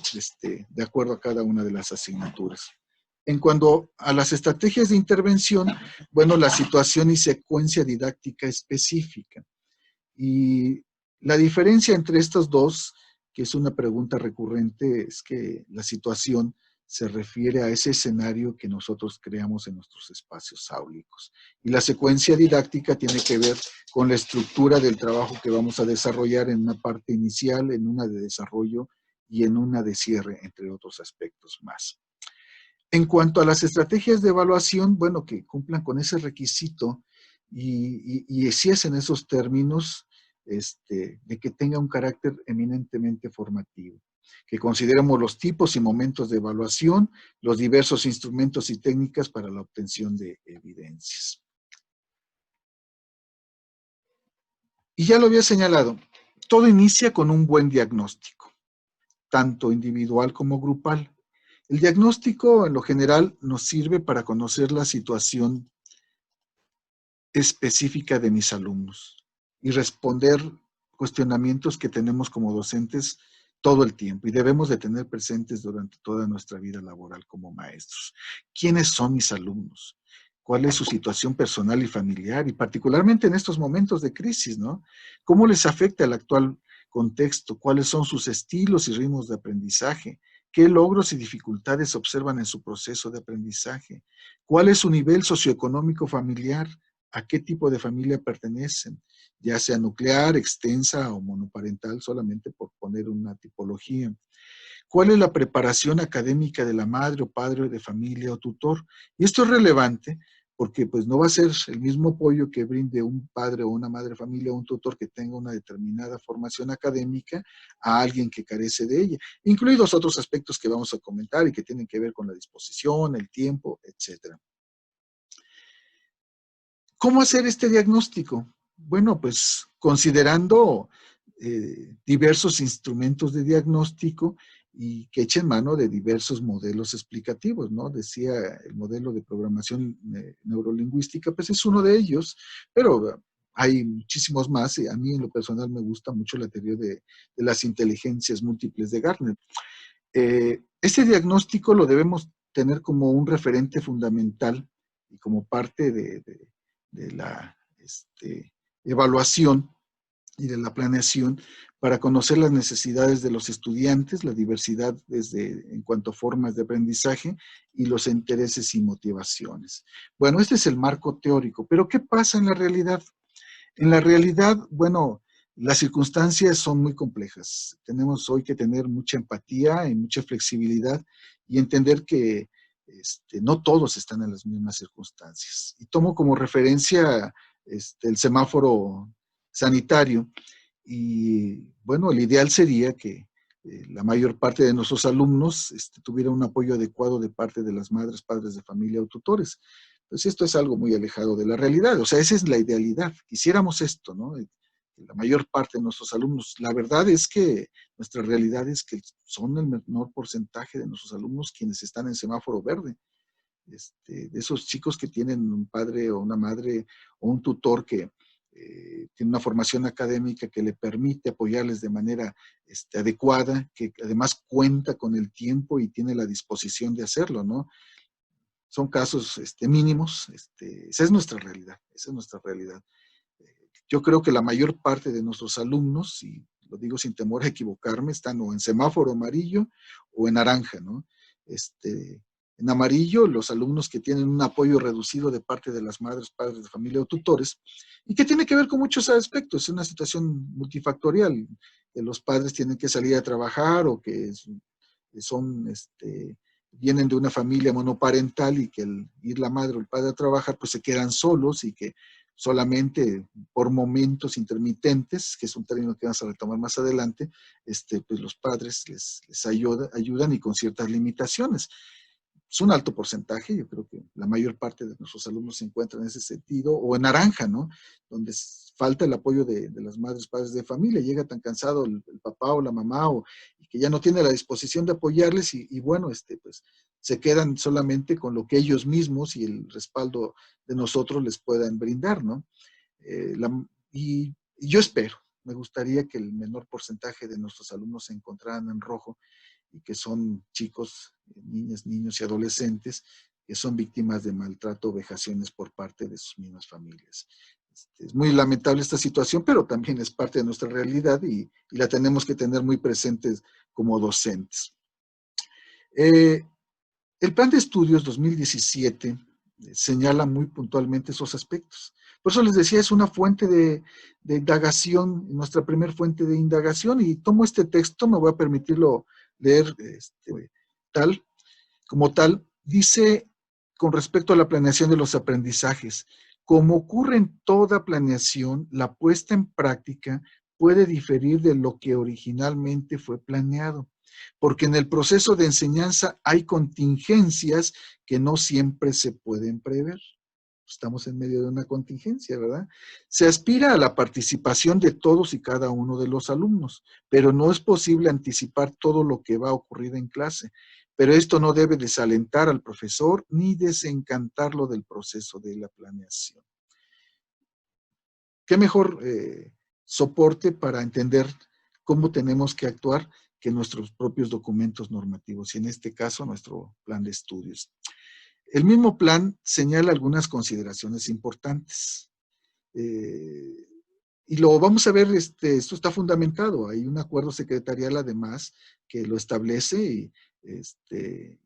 de acuerdo a cada una de las asignaturas. En cuanto a las estrategias de intervención, bueno, la situación y secuencia didáctica específica. Y la diferencia entre estos dos, que es una pregunta recurrente, es que la situación se refiere a ese escenario que nosotros creamos en nuestros espacios áulicos. Y la secuencia didáctica tiene que ver con la estructura del trabajo que vamos a desarrollar en una parte inicial, en una de desarrollo y en una de cierre, entre otros aspectos más. En cuanto a las estrategias de evaluación, bueno, que cumplan con ese requisito y si es en esos términos, de que tenga un carácter eminentemente formativo, que consideremos los tipos y momentos de evaluación, los diversos instrumentos y técnicas para la obtención de evidencias. Y ya lo había señalado, todo inicia con un buen diagnóstico, tanto individual como grupal. El diagnóstico, en lo general, nos sirve para conocer la situación específica de mis alumnos y responder cuestionamientos que tenemos como docentes todo el tiempo y debemos de tener presentes durante toda nuestra vida laboral como maestros. ¿Quiénes son mis alumnos? ¿Cuál es su situación personal y familiar? Y particularmente en estos momentos de crisis, ¿no? ¿Cómo les afecta el actual contexto? ¿Cuáles son sus estilos y ritmos de aprendizaje? ¿Qué logros y dificultades observan en su proceso de aprendizaje? ¿Cuál es su nivel socioeconómico familiar? ¿A qué tipo de familia pertenecen? Ya sea nuclear, extensa o monoparental, solamente por poner una tipología. ¿Cuál es la preparación académica de la madre o padre de familia o tutor? Y esto es relevante porque pues no va a ser el mismo apoyo que brinde un padre o una madre de familia o un tutor que tenga una determinada formación académica a alguien que carece de ella, incluidos otros aspectos que vamos a comentar y que tienen que ver con la disposición, el tiempo, etcétera. ¿Cómo hacer este diagnóstico? Bueno, pues considerando diversos instrumentos de diagnóstico y que echen mano de diversos modelos explicativos, ¿no? Decía el modelo de programación neurolingüística, pues es uno de ellos, pero hay muchísimos más y a mí en lo personal me gusta mucho la teoría de las inteligencias múltiples de Gartner. Este diagnóstico lo debemos tener como un referente fundamental y como parte de la evaluación y de la planeación para conocer las necesidades de los estudiantes, la diversidad en cuanto a formas de aprendizaje y los intereses y motivaciones. Bueno, este es el marco teórico, pero ¿qué pasa en la realidad? En la realidad, bueno, las circunstancias son muy complejas. Tenemos hoy que tener mucha empatía y mucha flexibilidad y entender que no todos están en las mismas circunstancias. Y tomo como referencia el semáforo sanitario y, bueno, el ideal sería que la mayor parte de nuestros alumnos tuviera un apoyo adecuado de parte de las madres, padres de familia o tutores. Pues esto es algo muy alejado de la realidad, o sea, esa es la idealidad, quisiéramos esto, ¿no? La mayor parte de nuestros alumnos, la verdad es que nuestra realidad es que son el menor porcentaje de nuestros alumnos quienes están en semáforo verde, de esos chicos que tienen un padre o una madre o un tutor que tiene una formación académica que le permite apoyarles de manera adecuada, que además cuenta con el tiempo y tiene la disposición de hacerlo, ¿no? Son casos mínimos, esa es nuestra realidad, esa es nuestra realidad. Yo creo que la mayor parte de nuestros alumnos, y lo digo sin temor a equivocarme, están o en semáforo amarillo o en naranja, ¿no? En amarillo, los alumnos que tienen un apoyo reducido de parte de las madres, padres de familia o tutores, y que tiene que ver con muchos aspectos, es una situación multifactorial, que los padres tienen que salir a trabajar o que son, vienen de una familia monoparental y que al ir la madre o el padre a trabajar, pues se quedan solos y que solamente por momentos intermitentes, que es un término que vamos a retomar más adelante, pues los padres les ayudan y con ciertas limitaciones. Es un alto porcentaje, yo creo que la mayor parte de nuestros alumnos se encuentran en ese sentido, o en naranja, ¿no? Donde falta el apoyo de las madres, padres de familia, llega tan cansado el papá o la mamá, y que ya no tiene la disposición de apoyarles, y bueno, pues se quedan solamente con lo que ellos mismos y el respaldo de nosotros les puedan brindar, ¿no? Y yo espero, me gustaría que el menor porcentaje de nuestros alumnos se encontraran en rojo, y que son chicos, niñas, niños y adolescentes que son víctimas de maltrato o vejaciones por parte de sus mismas familias. Es muy lamentable esta situación, pero también es parte de nuestra realidad y la tenemos que tener muy presentes como docentes. El plan de estudios 2017 señala muy puntualmente esos aspectos. Por eso les decía, es una fuente de indagación, nuestra primera fuente de indagación, y tomo este texto, me voy a permitirlo leer como tal, Dice, con respecto a la planeación de los aprendizajes, como ocurre en toda planeación, la puesta en práctica puede diferir de lo que originalmente fue planeado, porque en el proceso de enseñanza hay contingencias que no siempre se pueden prever. Estamos en medio de una contingencia, ¿verdad? Se aspira a la participación de todos y cada uno de los alumnos, pero no es posible anticipar todo lo que va a ocurrir en clase. Pero esto no debe desalentar al profesor ni desencantarlo del proceso de la planeación. ¿Qué mejor soporte para entender cómo tenemos que actuar que nuestros propios documentos normativos, y en este caso nuestro plan de estudios? El mismo plan señala algunas consideraciones importantes. Y lo vamos a ver, esto está fundamentado. Hay un acuerdo secretarial además que lo establece y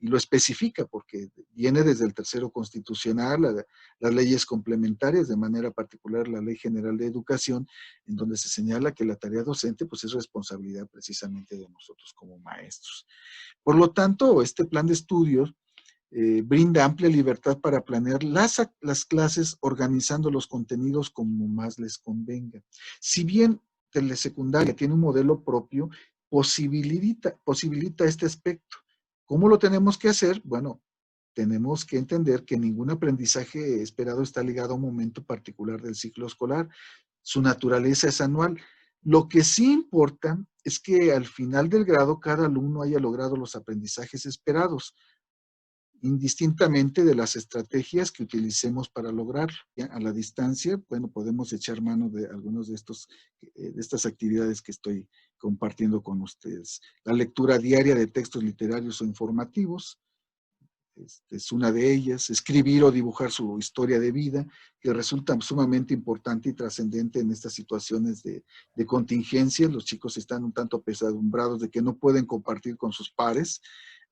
lo especifica porque viene desde el tercero constitucional, las leyes complementarias, de manera particular la Ley General de Educación, en donde se señala que la tarea docente pues, es responsabilidad precisamente de nosotros como maestros. Por lo tanto, este plan de estudios brinda amplia libertad para planear las clases organizando los contenidos como más les convenga. Si bien telesecundaria tiene un modelo propio, posibilita este aspecto. ¿Cómo lo tenemos que hacer? Bueno, tenemos que entender que ningún aprendizaje esperado está ligado a un momento particular del ciclo escolar. Su naturaleza es anual. Lo que sí importa es que al final del grado cada alumno haya logrado los aprendizajes esperados, indistintamente de las estrategias que utilicemos para lograrlo. A la distancia, bueno, podemos echar mano de algunos de estas actividades que estoy compartiendo con ustedes. La lectura diaria de textos literarios o informativos, es una de ellas. Escribir o dibujar su historia de vida, que resulta sumamente importante y trascendente en estas situaciones de contingencia. Los chicos están un tanto apesadumbrados de que no pueden compartir con sus pares.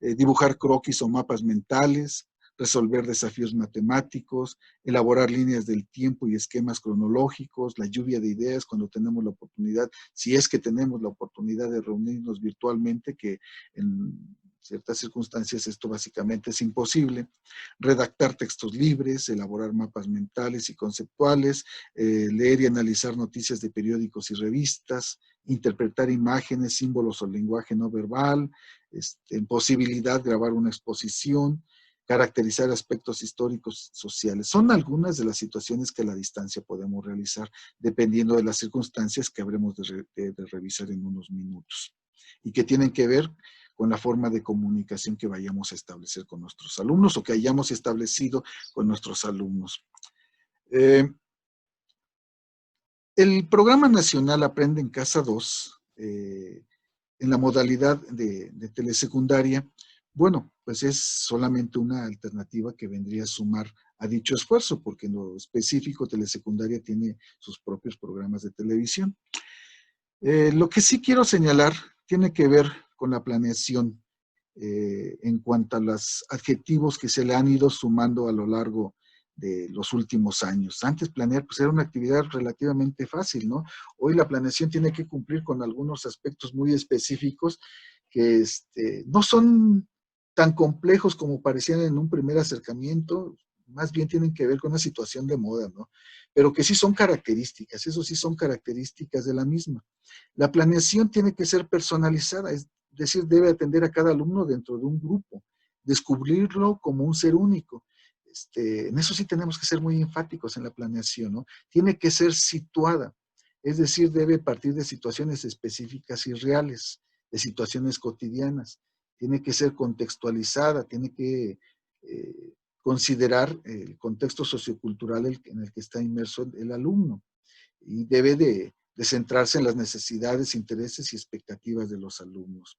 Dibujar croquis o mapas mentales, resolver desafíos matemáticos, elaborar líneas del tiempo y esquemas cronológicos, la lluvia de ideas cuando tenemos la oportunidad, si es que tenemos la oportunidad de reunirnos virtualmente, que en ciertas circunstancias esto básicamente es imposible. Redactar textos libres, elaborar mapas mentales y conceptuales, leer y analizar noticias de periódicos y revistas, interpretar imágenes, símbolos o lenguaje no verbal, en posibilidad grabar una exposición, caracterizar aspectos históricos sociales. Son algunas de las situaciones que a la distancia podemos realizar, dependiendo de las circunstancias que habremos de revisar en unos minutos, y que tienen que ver con la forma de comunicación que vayamos a establecer con nuestros alumnos o que hayamos establecido con nuestros alumnos. El Programa Nacional Aprende en Casa 2, en la modalidad de telesecundaria, bueno, pues es solamente una alternativa que vendría a sumar a dicho esfuerzo, porque en lo específico telesecundaria tiene sus propios programas de televisión. Lo que sí quiero señalar tiene que ver con la planeación en cuanto a los adjetivos que se le han ido sumando a lo largo de los últimos años. Antes planear pues era una actividad relativamente fácil, ¿no? Hoy la planeación tiene que cumplir con algunos aspectos muy específicos que no son tan complejos como parecían en un primer acercamiento, más bien tienen que ver con una situación de moda, ¿no? Pero que sí son características, eso sí son características de la misma. La planeación tiene que ser personalizada, es decir, debe atender a cada alumno dentro de un grupo, descubrirlo como un ser único. En eso sí tenemos que ser muy enfáticos en la planeación, ¿no? Tiene que ser situada, es decir, debe partir de situaciones específicas y reales, de situaciones cotidianas. Tiene que ser contextualizada, tiene que considerar el contexto sociocultural en el que está inmerso el alumno, y debe de centrarse en las necesidades, intereses y expectativas de los alumnos.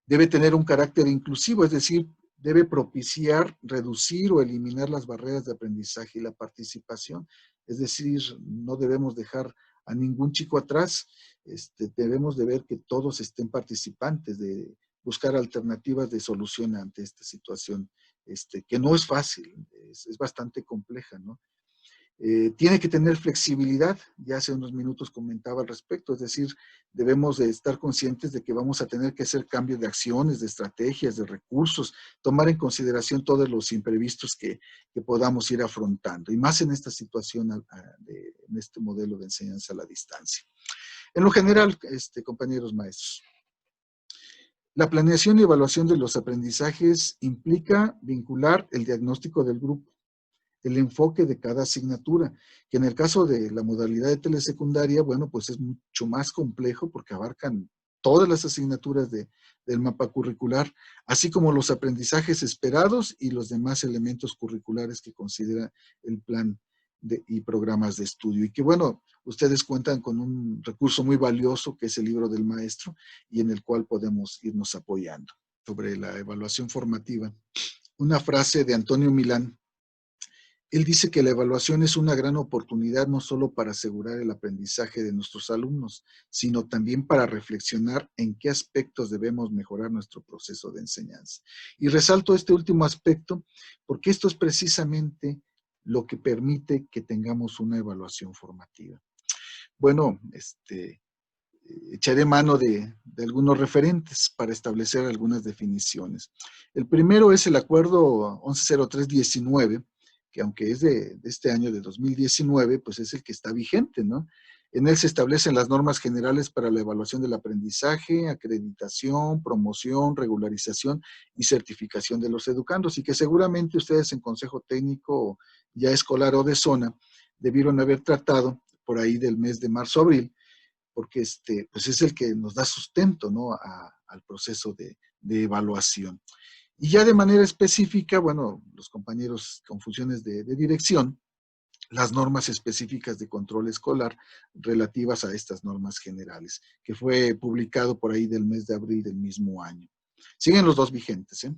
Debe tener un carácter inclusivo, es decir, debe propiciar, reducir o eliminar las barreras de aprendizaje y la participación. Es decir, no debemos dejar a ningún chico atrás, debemos de ver que todos estén participantes, de buscar alternativas de solución ante esta situación, que no es fácil, es bastante compleja, ¿no? Tiene que tener flexibilidad, ya hace unos minutos comentaba al respecto, es decir, debemos de estar conscientes de que vamos a tener que hacer cambios de acciones, de estrategias, de recursos, tomar en consideración todos los imprevistos que podamos ir afrontando, y más en esta situación, en este modelo de enseñanza a la distancia. En lo general, compañeros maestros, la planeación y evaluación de los aprendizajes implica vincular el diagnóstico del grupo, el enfoque de cada asignatura, que en el caso de la modalidad de telesecundaria, bueno, pues es mucho más complejo porque abarcan todas las asignaturas del mapa curricular, así como los aprendizajes esperados y los demás elementos curriculares que considera el plan y programas de estudio. Y que bueno, ustedes cuentan con un recurso muy valioso que es el libro del maestro y en el cual podemos irnos apoyando. Sobre la evaluación formativa, una frase de Antonio Milán. Él dice que la evaluación es una gran oportunidad no solo para asegurar el aprendizaje de nuestros alumnos, sino también para reflexionar en qué aspectos debemos mejorar nuestro proceso de enseñanza. Y resalto este último aspecto porque esto es precisamente lo que permite que tengamos una evaluación formativa. Bueno, echaré mano de algunos referentes para establecer algunas definiciones. El primero es el acuerdo 110319, que aunque es de este año de 2019, pues es el que está vigente, ¿no? En él se establecen las normas generales para la evaluación del aprendizaje, acreditación, promoción, regularización y certificación de los educandos, y que seguramente ustedes en Consejo Técnico ya escolar o de zona debieron haber tratado por ahí del mes de marzo-abril, porque pues es el que nos da sustento, ¿no?, al proceso de evaluación. Y ya de manera específica, bueno, los compañeros con funciones de dirección, las normas específicas de control escolar relativas a estas normas generales, que fue publicado por ahí del mes de abril del mismo año. Siguen los dos vigentes, ¿eh?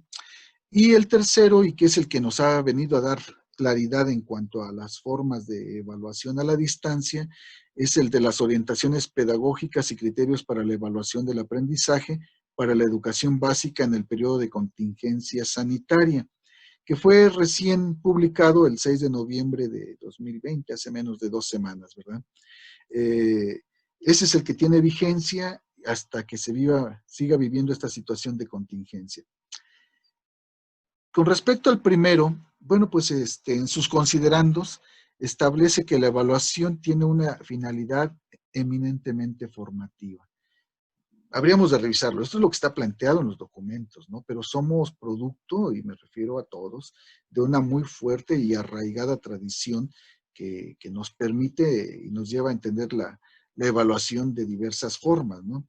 Y el tercero, y que es el que nos ha venido a dar claridad en cuanto a las formas de evaluación a la distancia, es el de las orientaciones pedagógicas y criterios para la evaluación del aprendizaje para la educación básica en el periodo de contingencia sanitaria, que fue recién publicado el 6 de noviembre de 2020, hace menos de 2 semanas, ¿verdad? Ese es el que tiene vigencia hasta que siga viviendo esta situación de contingencia. Con respecto al primero, bueno, pues en sus considerandos establece que la evaluación tiene una finalidad eminentemente formativa. Habríamos de revisarlo. Esto es lo que está planteado en los documentos, ¿no? Pero somos producto, y me refiero a todos, de una muy fuerte y arraigada tradición que nos permite y nos lleva a entender la evaluación de diversas formas, ¿no?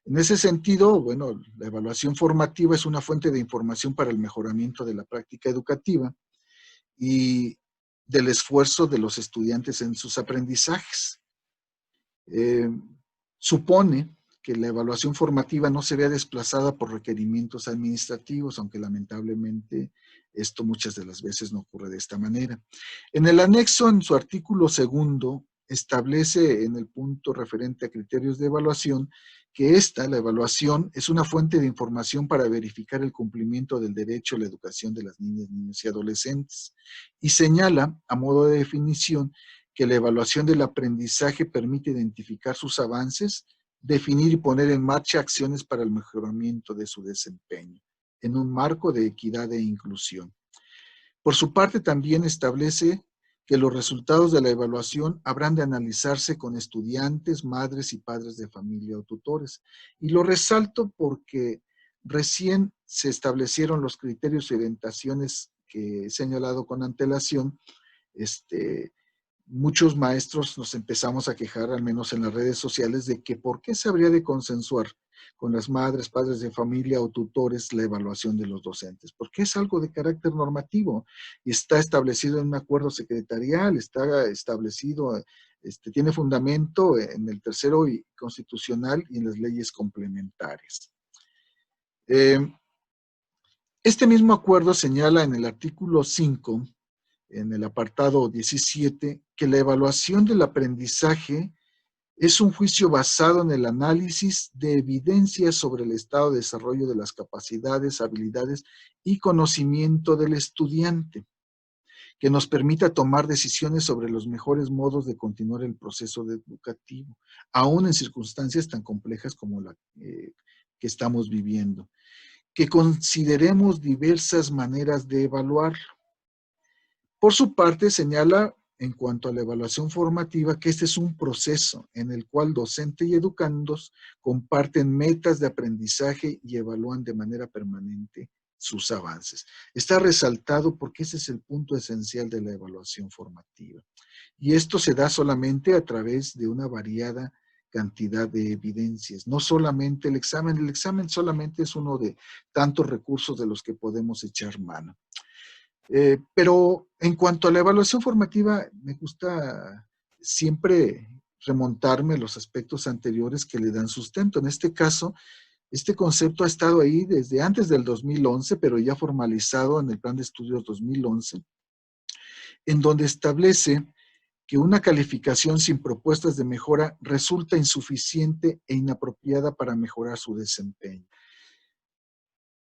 En ese sentido, bueno, la evaluación formativa es una fuente de información para el mejoramiento de la práctica educativa y del esfuerzo de los estudiantes en sus aprendizajes. Supone que la evaluación formativa no se vea desplazada por requerimientos administrativos, aunque lamentablemente esto muchas de las veces no ocurre de esta manera. En el anexo, en su artículo 2, establece en el punto referente a criterios de evaluación que la evaluación, es una fuente de información para verificar el cumplimiento del derecho a la educación de las niñas, niños y adolescentes, y señala, a modo de definición, que la evaluación del aprendizaje permite identificar sus avances, definir y poner en marcha acciones para el mejoramiento de su desempeño, en un marco de equidad e inclusión. Por su parte, también establece que los resultados de la evaluación habrán de analizarse con estudiantes, madres y padres de familia o tutores. Y lo resalto porque recién se establecieron los criterios y orientaciones que he señalado con antelación. Muchos maestros nos empezamos a quejar, al menos en las redes sociales, de que por qué se habría de consensuar con las madres, padres de familia o tutores la evaluación de los docentes, porque es algo de carácter normativo y está establecido en un acuerdo secretarial, está establecido, tiene fundamento en el tercero constitucional y en las leyes complementarias. Este mismo acuerdo señala en el artículo 5, en el apartado 17, que la evaluación del aprendizaje es un juicio basado en el análisis de evidencias sobre el estado de desarrollo de las capacidades, habilidades y conocimiento del estudiante, que nos permita tomar decisiones sobre los mejores modos de continuar el proceso educativo, aún en circunstancias tan complejas como la que estamos viviendo. Que consideremos diversas maneras de evaluarlo. Por su parte, señala en cuanto a la evaluación formativa que este es un proceso en el cual docente y educandos comparten metas de aprendizaje y evalúan de manera permanente sus avances. Está resaltado porque ese es el punto esencial de la evaluación formativa. Y esto se da solamente a través de una variada cantidad de evidencias, no solamente el examen solamente es uno de tantos recursos de los que podemos echar mano. Pero en cuanto a la evaluación formativa, me gusta siempre remontarme a los aspectos anteriores que le dan sustento. En este caso, este concepto ha estado ahí desde antes del 2011, pero ya formalizado en el Plan de Estudios 2011, en donde establece que una calificación sin propuestas de mejora resulta insuficiente e inapropiada para mejorar su desempeño.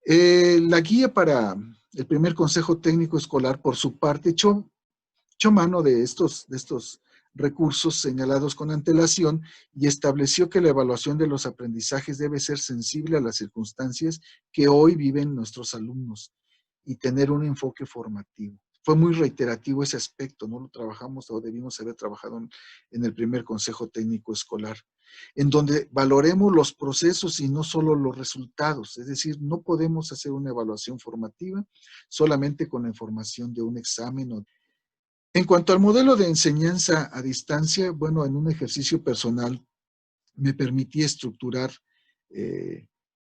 La guía para el primer Consejo Técnico Escolar, por su parte, echó mano de estos recursos señalados con antelación y estableció que la evaluación de los aprendizajes debe ser sensible a las circunstancias que hoy viven nuestros alumnos y tener un enfoque formativo. Fue muy reiterativo ese aspecto, no lo trabajamos o debimos haber trabajado en el primer Consejo Técnico Escolar, en donde valoremos los procesos y no solo los resultados. Es decir, no podemos hacer una evaluación formativa solamente con la información de un examen. En cuanto al modelo de enseñanza a distancia, bueno, en un ejercicio personal me permití estructurar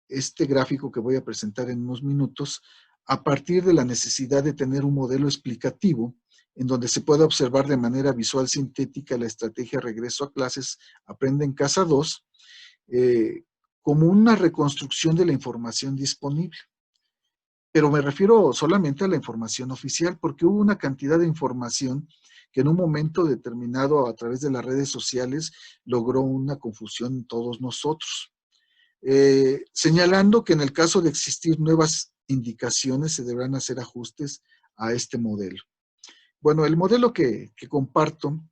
este gráfico que voy a presentar en unos minutos a partir de la necesidad de tener un modelo explicativo en donde se pueda observar de manera visual sintética la estrategia regreso a clases Aprende en Casa 2 como una reconstrucción de la información disponible. Pero me refiero solamente a la información oficial porque hubo una cantidad de información que en un momento determinado a través de las redes sociales logró una confusión en todos nosotros. Señalando que en el caso de existir nuevas indicaciones se deberán hacer ajustes a este modelo. Bueno, el modelo que comparto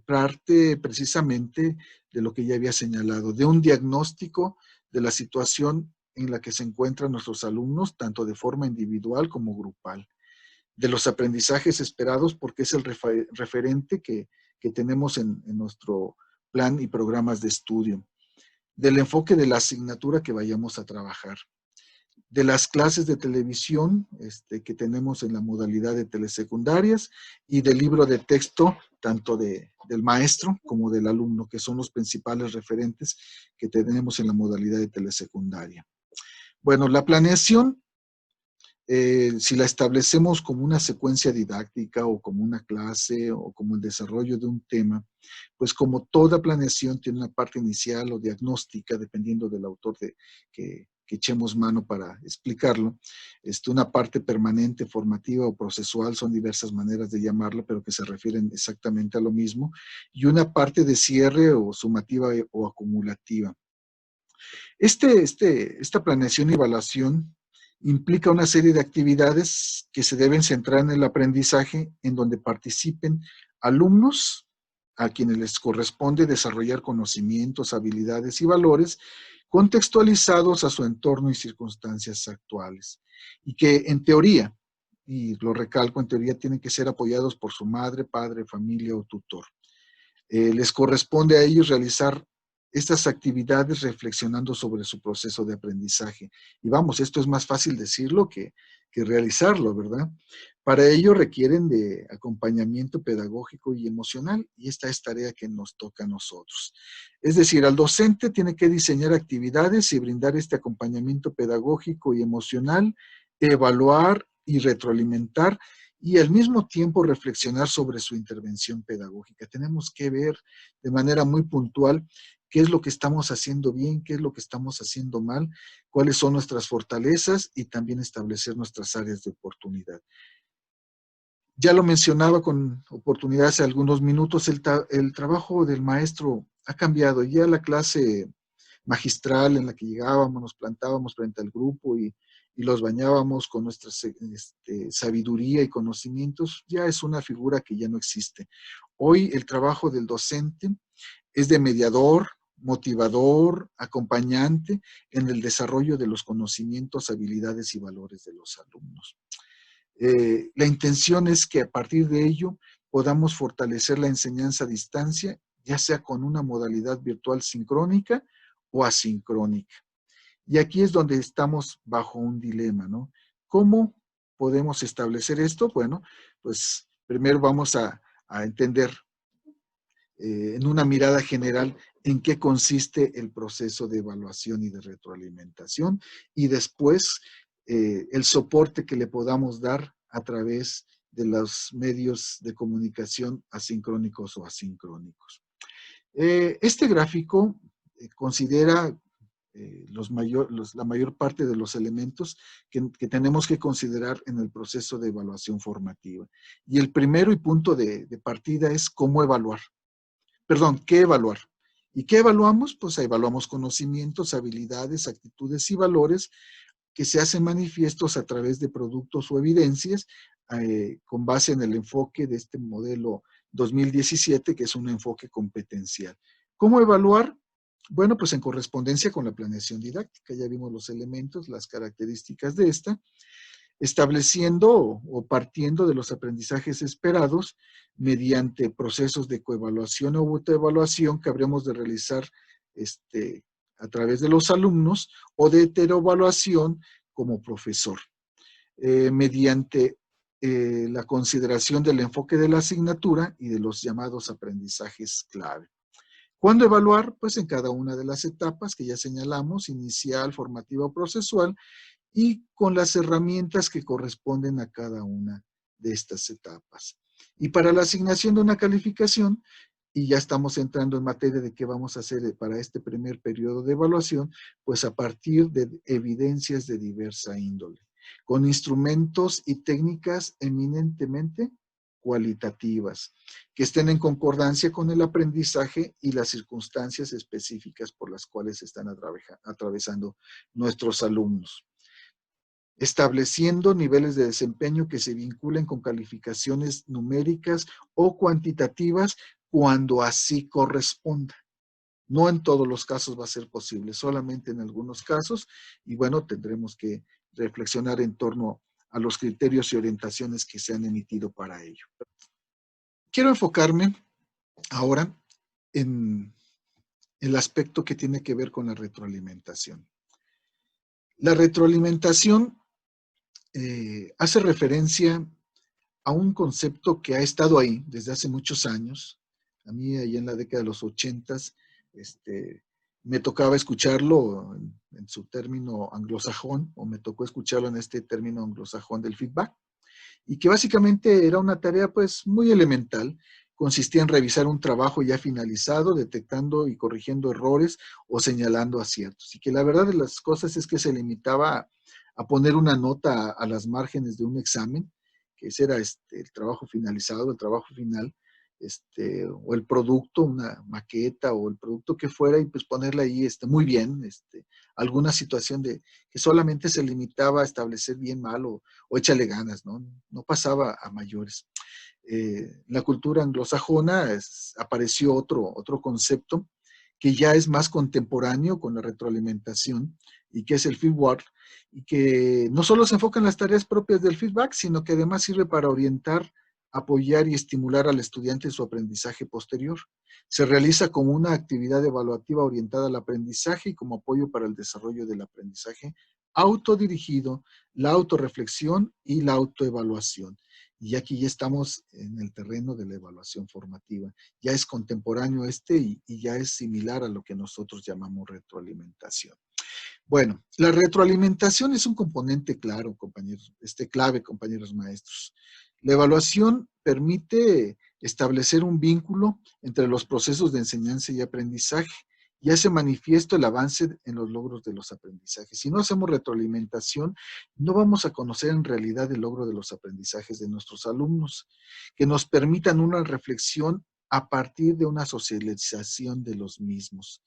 parte precisamente de lo que ya había señalado, de un diagnóstico de la situación en la que se encuentran nuestros alumnos, tanto de forma individual como grupal, de los aprendizajes esperados, porque es el referente que tenemos en nuestro plan y programas de estudio, del enfoque de la asignatura que vayamos a trabajar, de las clases de televisión que tenemos en la modalidad de telesecundarias y del libro de texto, tanto del maestro como del alumno, que son los principales referentes que tenemos en la modalidad de telesecundaria. Bueno, la planeación, si la establecemos como una secuencia didáctica o como una clase o como el desarrollo de un tema, pues como toda planeación tiene una parte inicial o diagnóstica, dependiendo del autor que echemos mano para explicarlo, una parte permanente, formativa o procesual, son diversas maneras de llamarla, pero que se refieren exactamente a lo mismo, y una parte de cierre o sumativa o acumulativa. Esta planeación y evaluación implica una serie de actividades que se deben centrar en el aprendizaje, en donde participen alumnos a quienes les corresponde desarrollar conocimientos, habilidades y valores contextualizados a su entorno y circunstancias actuales. Y que en teoría, y lo recalco, en teoría tienen que ser apoyados por su madre, padre, familia o tutor. Les corresponde a ellos realizar estas actividades reflexionando sobre su proceso de aprendizaje. Y vamos, esto es más fácil decirlo que realizarlo, ¿verdad? Para ello requieren de acompañamiento pedagógico y emocional, y esta es tarea que nos toca a nosotros. Es decir, al docente tiene que diseñar actividades y brindar este acompañamiento pedagógico y emocional, evaluar y retroalimentar, y al mismo tiempo reflexionar sobre su intervención pedagógica. Tenemos que ver de manera muy puntual qué es lo que estamos haciendo bien, qué es lo que estamos haciendo mal, cuáles son nuestras fortalezas y también establecer nuestras áreas de oportunidad. Ya lo mencionaba con oportunidad hace algunos minutos, el trabajo del maestro ha cambiado. Ya la clase magistral en la que llegábamos, nos plantábamos frente al grupo y y los bañábamos con nuestra sabiduría y conocimientos, ya es una figura que ya no existe. Hoy el trabajo del docente es de mediador, motivador, acompañante en el desarrollo de los conocimientos, habilidades y valores de los alumnos. La intención es que a partir de ello podamos fortalecer la enseñanza a distancia, ya sea con una modalidad virtual sincrónica o asincrónica. Y aquí es donde estamos bajo un dilema, ¿no? ¿Cómo podemos establecer esto? Bueno, pues primero vamos a entender en una mirada general en qué consiste el proceso de evaluación y de retroalimentación y después el soporte que le podamos dar a través de los medios de comunicación asincrónicos o asincrónicos. Este gráfico considera la mayor parte de los elementos que tenemos que considerar en el proceso de evaluación formativa. Y el primero y punto de partida es cómo evaluar. Perdón, ¿qué evaluar? ¿Y qué evaluamos? Pues evaluamos conocimientos, habilidades, actitudes y valores que se hacen manifiestos a través de productos o evidencias con base en el enfoque de este modelo 2017, que es un enfoque competencial. ¿Cómo evaluar? Bueno, pues en correspondencia con la planeación didáctica. Ya vimos los elementos, las características de esta, estableciendo o partiendo de los aprendizajes esperados mediante procesos de coevaluación o autoevaluación que habríamos de realizar a través de los alumnos o de heteroevaluación como profesor, mediante la consideración del enfoque de la asignatura y de los llamados aprendizajes clave. ¿Cuándo evaluar? Pues en cada una de las etapas que ya señalamos, inicial, formativa o procesual, y con las herramientas que corresponden a cada una de estas etapas. Y para la asignación de una calificación, y ya estamos entrando en materia de qué vamos a hacer para este primer periodo de evaluación, pues a partir de evidencias de diversa índole, con instrumentos y técnicas eminentemente cualitativas, que estén en concordancia con el aprendizaje y las circunstancias específicas por las cuales están atravesando nuestros alumnos, estableciendo niveles de desempeño que se vinculen con calificaciones numéricas o cuantitativas cuando así corresponda. No en todos los casos va a ser posible, solamente en algunos casos, y bueno, tendremos que reflexionar en torno a los criterios y orientaciones que se han emitido para ello. Quiero enfocarme ahora en el aspecto que tiene que ver con la retroalimentación. La retroalimentación hace referencia a un concepto que ha estado ahí desde hace muchos años. A mí, allá en la década de los 80s, me tocaba escucharlo en su término anglosajón, o me tocó escucharlo en este término anglosajón del feedback, y que básicamente era una tarea pues muy elemental. Consistía en revisar un trabajo ya finalizado, detectando y corrigiendo errores o señalando aciertos. Y que la verdad de las cosas es que se limitaba a poner una nota a las márgenes de un examen, que ese era el trabajo finalizado, el trabajo final, o el producto, una maqueta o el producto que fuera, y pues ponerle ahí muy bien, alguna situación de que solamente se limitaba a establecer bien, mal o échale ganas, ¿no? No pasaba a mayores. La cultura anglosajona apareció otro concepto que ya es más contemporáneo con la retroalimentación y que es el feedback, y que no solo se enfoca en las tareas propias del feedback, sino que además sirve para orientar, apoyar y estimular al estudiante en su aprendizaje posterior. Se realiza como una actividad evaluativa orientada al aprendizaje y como apoyo para el desarrollo del aprendizaje autodirigido, la autorreflexión y la autoevaluación. Y aquí ya estamos en el terreno de la evaluación formativa. Ya es contemporáneo y ya es similar a lo que nosotros llamamos retroalimentación. Bueno, la retroalimentación es un componente claro, compañeros, clave, compañeros maestros. La evaluación permite establecer un vínculo entre los procesos de enseñanza y aprendizaje y hace manifiesto el avance en los logros de los aprendizajes. Si no hacemos retroalimentación, no vamos a conocer en realidad el logro de los aprendizajes de nuestros alumnos, que nos permitan una reflexión a partir de una socialización de los mismos,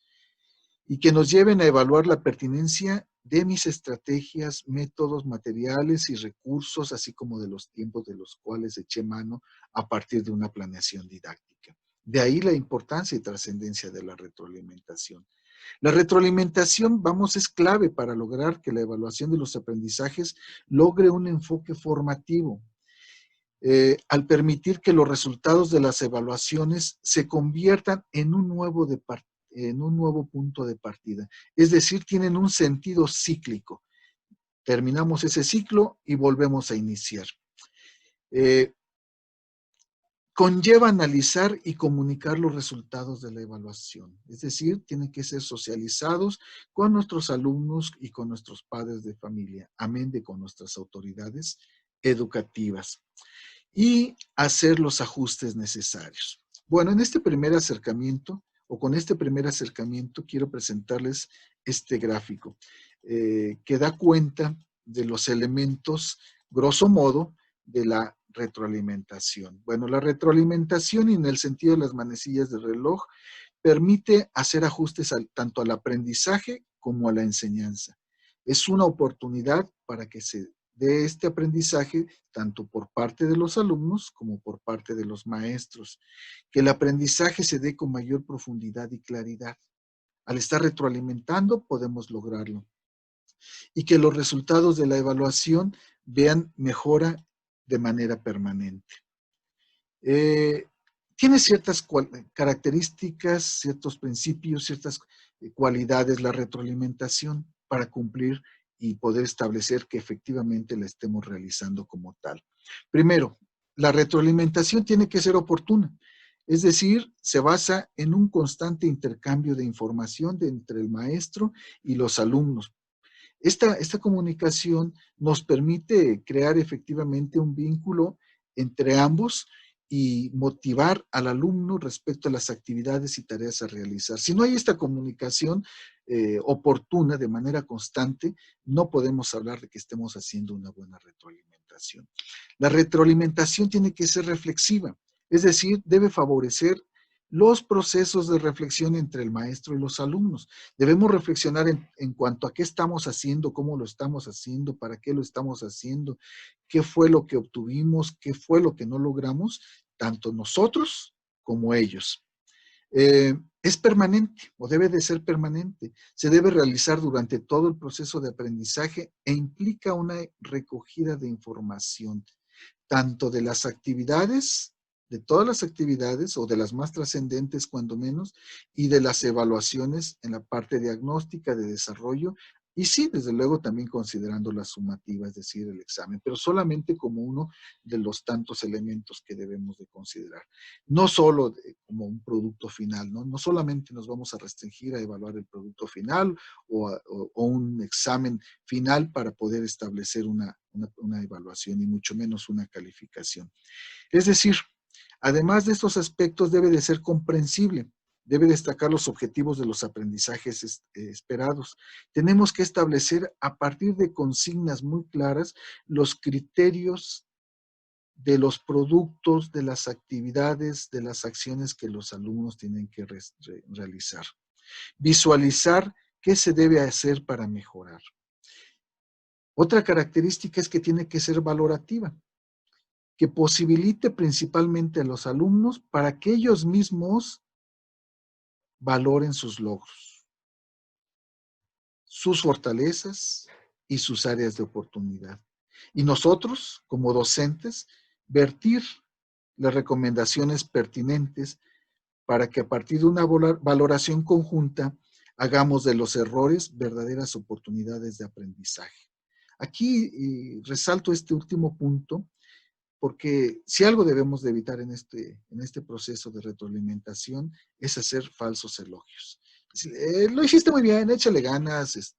y que nos lleven a evaluar la pertinencia de mis estrategias, métodos, materiales y recursos, así como de los tiempos de los cuales eché mano a partir de una planeación didáctica. De ahí la importancia y trascendencia de la retroalimentación. La retroalimentación, vamos, es clave para lograr que la evaluación de los aprendizajes logre un enfoque formativo, al permitir que los resultados de las evaluaciones se conviertan en un nuevo punto de partida. Es decir, tienen un sentido cíclico. Terminamos ese ciclo y volvemos a iniciar. Conlleva analizar y comunicar los resultados de la evaluación. Es decir, tienen que ser socializados con nuestros alumnos y con nuestros padres de familia, amén de con nuestras autoridades educativas, y hacer los ajustes necesarios. Bueno, en este primer acercamiento, o con este primer acercamiento, quiero presentarles este gráfico que da cuenta de los elementos, grosso modo, de la retroalimentación. Bueno, la retroalimentación, en el sentido de las manecillas de reloj, permite hacer ajustes tanto al aprendizaje como a la enseñanza. Es una oportunidad para que se dé este aprendizaje tanto por parte de los alumnos como por parte de los maestros. Que el aprendizaje se dé con mayor profundidad y claridad. Al estar retroalimentando podemos lograrlo. Y que los resultados de la evaluación vean mejora de manera permanente. Tiene ciertas características, ciertos principios, ciertas cualidades la retroalimentación para cumplir y poder establecer que efectivamente la estemos realizando como tal. Primero, la retroalimentación tiene que ser oportuna, es decir, se basa en un constante intercambio de información entre el maestro y los alumnos. Esta comunicación nos permite crear efectivamente un vínculo entre ambos y motivar al alumno respecto a las actividades y tareas a realizar. Si no hay esta comunicación oportuna de manera constante, no podemos hablar de que estemos haciendo una buena retroalimentación. La retroalimentación tiene que ser reflexiva, es decir, debe favorecer los procesos de reflexión entre el maestro y los alumnos. Debemos reflexionar en cuanto a qué estamos haciendo, cómo lo estamos haciendo, para qué lo estamos haciendo, qué fue lo que obtuvimos, qué fue lo que no logramos, tanto nosotros como ellos. Es permanente o debe de ser permanente. Se debe realizar durante todo el proceso de aprendizaje e implica una recogida de información, tanto de las actividades, de todas las actividades o de las más trascendentes cuando menos, y de las evaluaciones en la parte diagnóstica, de desarrollo, y sí, desde luego también considerando la sumativa, es decir, el examen, pero solamente como uno de los tantos elementos que debemos de considerar. No solo como un producto final, ¿no? No solamente nos vamos a restringir a evaluar el producto final o un examen final para poder establecer una evaluación y mucho menos una calificación. Es decir, además de estos aspectos debe de ser comprensible, debe destacar los objetivos de los aprendizajes esperados. Tenemos que establecer a partir de consignas muy claras los criterios de los productos, de las actividades, de las acciones que los alumnos tienen que realizar. Visualizar qué se debe hacer para mejorar. Otra característica es que tiene que ser valorativa, que posibilite principalmente a los alumnos para que ellos mismos valoren sus logros, sus fortalezas y sus áreas de oportunidad. Y nosotros, como docentes, vertir las recomendaciones pertinentes para que a partir de una valoración conjunta hagamos de los errores verdaderas oportunidades de aprendizaje. Aquí resalto este último punto, porque si algo debemos de evitar en este proceso de retroalimentación es hacer falsos elogios. Lo hiciste muy bien, échale ganas,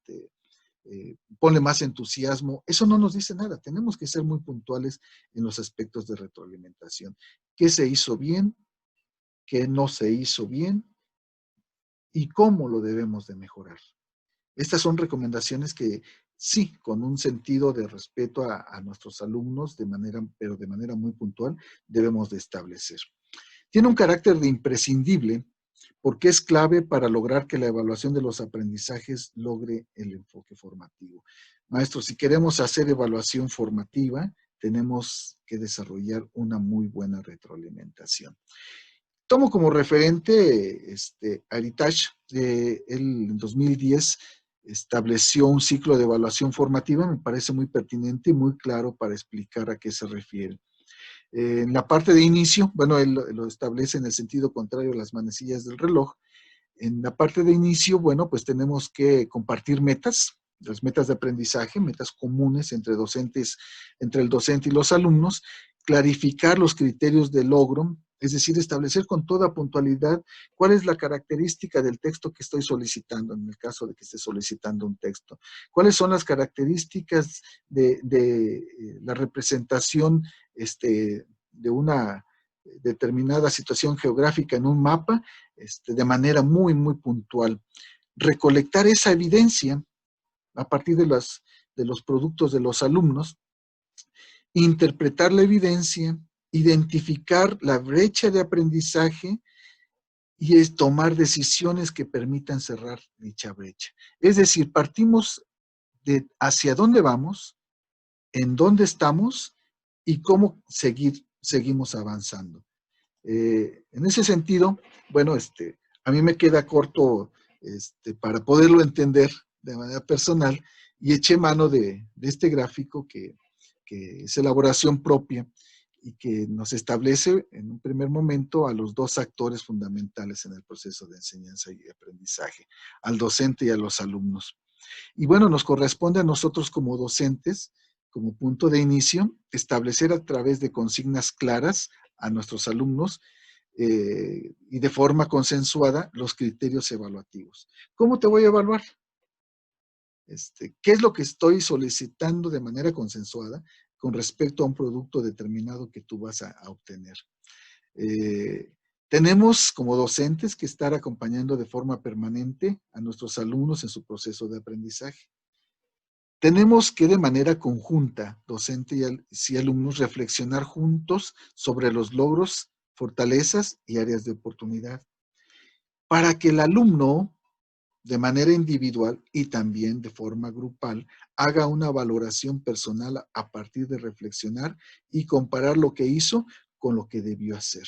ponle más entusiasmo. Eso no nos dice nada. Tenemos que ser muy puntuales en los aspectos de retroalimentación. ¿Qué se hizo bien? ¿Qué no se hizo bien? ¿Y cómo lo debemos de mejorar? Estas son recomendaciones que sí, con un sentido de respeto a nuestros alumnos, pero de manera muy puntual, debemos de establecer. Tiene un carácter de imprescindible porque es clave para lograr que la evaluación de los aprendizajes logre el enfoque formativo. Maestros, si queremos hacer evaluación formativa, tenemos que desarrollar una muy buena retroalimentación. Tomo como referente Heritage, él en 2010 estableció un ciclo de evaluación formativa, me parece muy pertinente y muy claro para explicar a qué se refiere. En la parte de inicio, bueno, él lo establece en el sentido contrario a las manecillas del reloj. En la parte de inicio, bueno, pues tenemos que compartir metas, las metas de aprendizaje, metas comunes entre docentes, entre el docente y los alumnos, clarificar los criterios de logro, es decir, establecer con toda puntualidad cuál es la característica del texto que estoy solicitando, en el caso de que esté solicitando un texto. Cuáles son las características de la representación de una determinada situación geográfica en un mapa, de manera muy, muy puntual. Recolectar esa evidencia a partir de los productos de los alumnos, interpretar la evidencia, identificar la brecha de aprendizaje y es tomar decisiones que permitan cerrar dicha brecha. Es decir, partimos de hacia dónde vamos, en dónde estamos y cómo seguimos avanzando. En ese sentido, bueno, a mí me queda corto para poderlo entender de manera personal y eché mano de este gráfico que es elaboración propia y que nos establece en un primer momento a los dos actores fundamentales en el proceso de enseñanza y aprendizaje, al docente y a los alumnos. Y bueno, nos corresponde a nosotros como docentes, como punto de inicio, establecer a través de consignas claras a nuestros alumnos y de forma consensuada los criterios evaluativos. ¿Cómo te voy a evaluar? ¿Qué es lo que estoy solicitando de manera consensuada con respecto a un producto determinado que tú vas a obtener? Tenemos como docentes que estar acompañando de forma permanente a nuestros alumnos en su proceso de aprendizaje. Tenemos que de manera conjunta, docente y alumnos, reflexionar juntos sobre los logros, fortalezas y áreas de oportunidad, para que el alumno, de manera individual y también de forma grupal, haga una valoración personal a partir de reflexionar y comparar lo que hizo con lo que debió hacer.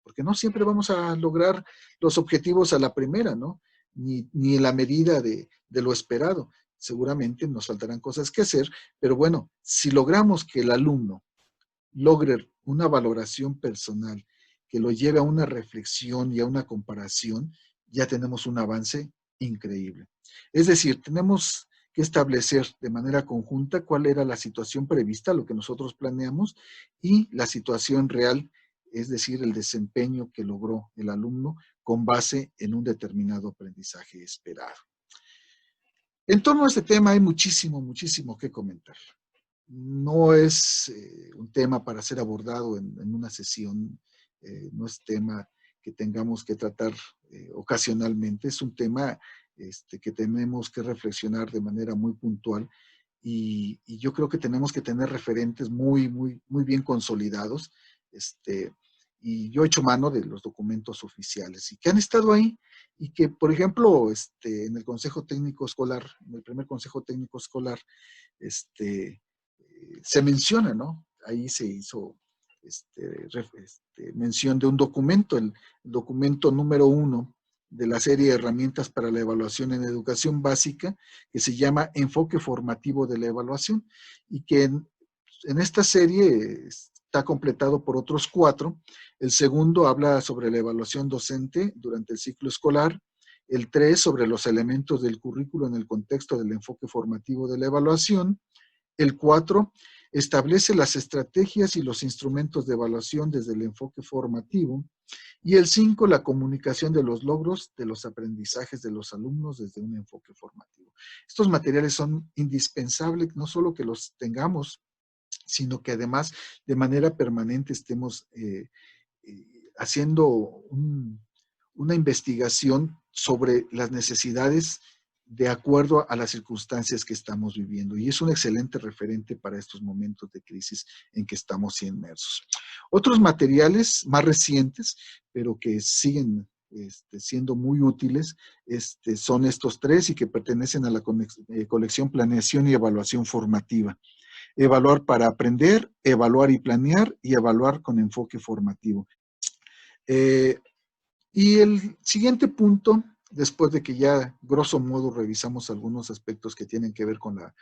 Porque no siempre vamos a lograr los objetivos a la primera, ¿no? Ni en la medida de lo esperado. Seguramente nos faltarán cosas que hacer, pero bueno, si logramos que el alumno logre una valoración personal que lo lleve a una reflexión y a una comparación, ya tenemos un avance increíble. Es decir, tenemos que establecer de manera conjunta cuál era la situación prevista, lo que nosotros planeamos, y la situación real, es decir, el desempeño que logró el alumno con base en un determinado aprendizaje esperado. En torno a este tema hay muchísimo, muchísimo que comentar. No es un tema para ser abordado en una sesión, no es tema que tengamos que tratar ocasionalmente, es un tema que tenemos que reflexionar de manera muy puntual y yo creo que tenemos que tener referentes muy, muy, muy bien consolidados y yo he hecho mano de los documentos oficiales y que han estado ahí y que, por ejemplo, en el Consejo Técnico Escolar, en el primer Consejo Técnico Escolar, se menciona, ¿no? Ahí se hizo mención de un documento, el documento número 1 de la serie de herramientas para la evaluación en educación básica, que se llama Enfoque Formativo de la Evaluación, y que en esta serie está completado por otros 4. El segundo habla sobre la evaluación docente durante el ciclo escolar, el 3 sobre los elementos del currículo en el contexto del enfoque formativo de la evaluación, el 4 establece las estrategias y los instrumentos de evaluación desde el enfoque formativo. Y el 5, la comunicación de los logros de los aprendizajes de los alumnos desde un enfoque formativo. Estos materiales son indispensables, no solo que los tengamos, sino que además de manera permanente estemos haciendo una investigación sobre las necesidades de acuerdo a las circunstancias que estamos viviendo. Y es un excelente referente para estos momentos de crisis en que estamos inmersos. Otros materiales más recientes, pero que siguen siendo muy útiles, son estos tres y que pertenecen a la colección Planeación y Evaluación Formativa. Evaluar para aprender, evaluar y planear, y evaluar con enfoque formativo. Y el siguiente punto, después de que ya grosso modo revisamos algunos aspectos que tienen que ver con la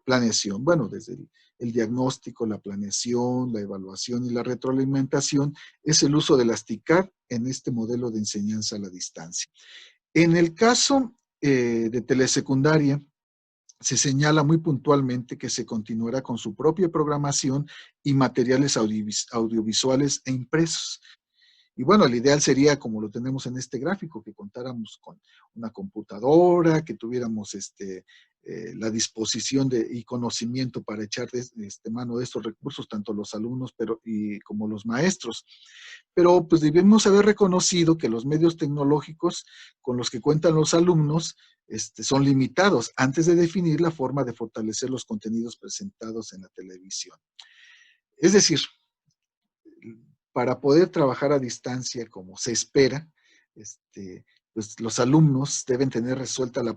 planeación, bueno, desde el diagnóstico, la planeación, la evaluación y la retroalimentación, es el uso de las TICAD en este modelo de enseñanza a la distancia. En el caso de telesecundaria, se señala muy puntualmente que se continuará con su propia programación y materiales audiovisuales e impresos. Y bueno, el ideal sería, como lo tenemos en este gráfico, que contáramos con una computadora, que tuviéramos la disposición y conocimiento para echar mano de estos recursos, tanto los alumnos como los maestros. Pero pues debemos haber reconocido que los medios tecnológicos con los que cuentan los alumnos son limitados antes de definir la forma de fortalecer los contenidos presentados en la televisión. Es decir, para poder trabajar a distancia como se espera, pues los alumnos deben tener resuelta la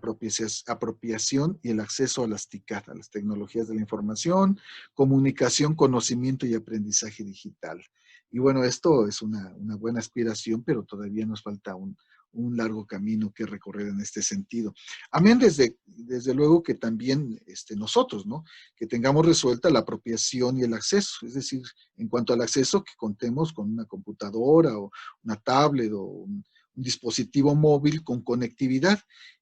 apropiación y el acceso a las TICAD, a las tecnologías de la información, comunicación, conocimiento y aprendizaje digital. Y bueno, esto es una buena aspiración, pero todavía nos falta un largo camino que recorrer en este sentido. Amén, desde luego que también nosotros, ¿no? Que tengamos resuelta la apropiación y el acceso, es decir, en cuanto al acceso, que contemos con una computadora o una tablet o un dispositivo móvil con conectividad,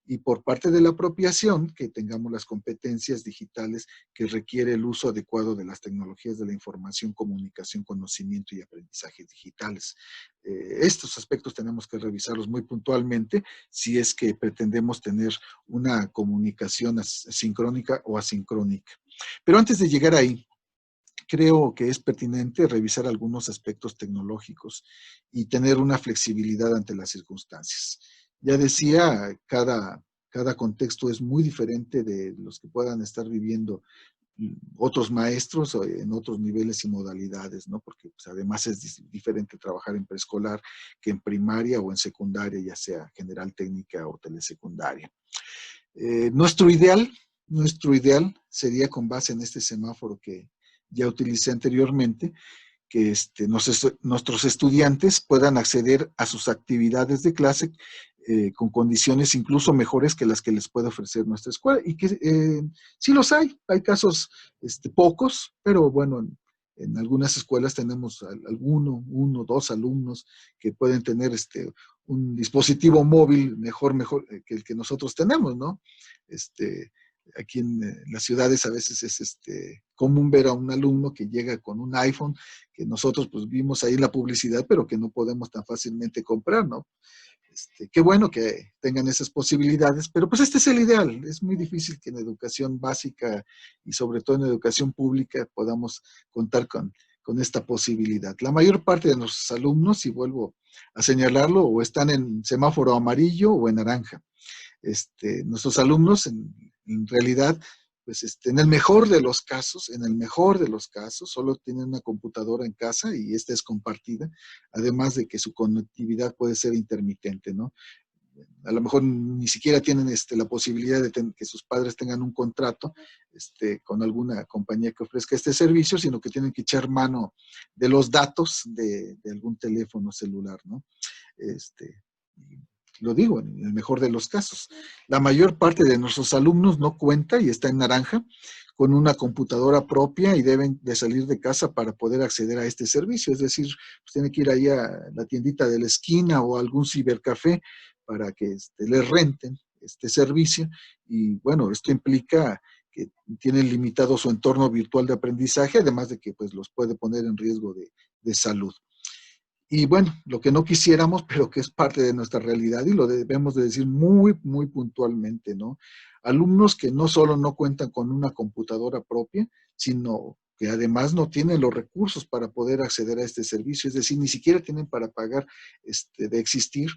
y por parte de la apropiación que tengamos las competencias digitales que requiere el uso adecuado de las tecnologías de la información, comunicación, conocimiento y aprendizaje digitales. Estos aspectos tenemos que revisarlos muy puntualmente si es que pretendemos tener una comunicación sincrónica o asincrónica. Pero antes de llegar ahí, creo que es pertinente revisar algunos aspectos tecnológicos y tener una flexibilidad ante las circunstancias. Ya decía, cada contexto es muy diferente de los que puedan estar viviendo otros maestros en otros niveles y modalidades, ¿no? Porque pues, además es diferente trabajar en preescolar que en primaria o en secundaria, ya sea general técnica o telesecundaria. Nuestro ideal sería, con base en este semáforo que ya utilicé anteriormente, que nuestros estudiantes puedan acceder a sus actividades de clase con condiciones incluso mejores que las que les puede ofrecer nuestra escuela, y que sí los hay casos pocos, pero bueno, en algunas escuelas tenemos uno, dos alumnos que pueden tener un dispositivo móvil mejor que el que nosotros tenemos, ¿no? Aquí en las ciudades a veces es común ver a un alumno que llega con un iPhone, que nosotros pues vimos ahí la publicidad, pero que no podemos tan fácilmente comprar, ¿no? Qué bueno que tengan esas posibilidades, pero pues este es el ideal. Es muy difícil que en educación básica y sobre todo en educación pública podamos contar con esta posibilidad. La mayor parte de nuestros alumnos, y vuelvo a señalarlo, o están en semáforo amarillo o en naranja. Nuestros alumnos en realidad, pues en el mejor de los casos, solo tienen una computadora en casa y esta es compartida, además de que su conectividad puede ser intermitente, ¿no? A lo mejor ni siquiera tienen la posibilidad de que sus padres tengan un contrato con alguna compañía que ofrezca este servicio, sino que tienen que echar mano de los datos de algún teléfono celular, ¿no? Lo digo, en el mejor de los casos. La mayor parte de nuestros alumnos no cuenta y está en naranja con una computadora propia y deben de salir de casa para poder acceder a este servicio. Es decir, pues tienen que ir ahí a la tiendita de la esquina o a algún cibercafé para que les renten este servicio. Y bueno, esto implica que tienen limitado su entorno virtual de aprendizaje, además de que pues los puede poner en riesgo de salud. Y bueno, lo que no quisiéramos, pero que es parte de nuestra realidad y lo debemos de decir muy, muy puntualmente, ¿no? Alumnos que no solo no cuentan con una computadora propia, sino que además no tienen los recursos para poder acceder a este servicio, es decir, ni siquiera tienen para pagar de existir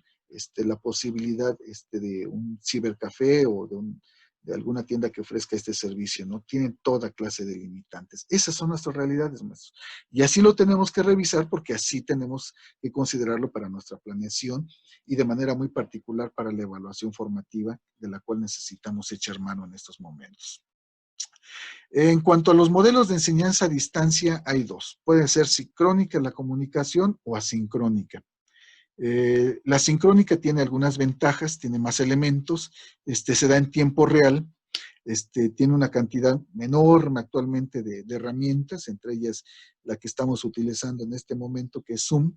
la posibilidad de un cibercafé o de alguna tienda que ofrezca este servicio, ¿no? Tienen toda clase de limitantes. Esas son nuestras realidades, maestros. Y así lo tenemos que revisar porque así tenemos que considerarlo para nuestra planeación y de manera muy particular para la evaluación formativa de la cual necesitamos echar mano en estos momentos. En cuanto a los modelos de enseñanza a distancia, hay dos. Puede ser sincrónica la comunicación o asincrónica. La sincrónica tiene algunas ventajas, tiene más elementos, se da en tiempo real, tiene una cantidad enorme actualmente de herramientas, entre ellas la que estamos utilizando en este momento, que es Zoom,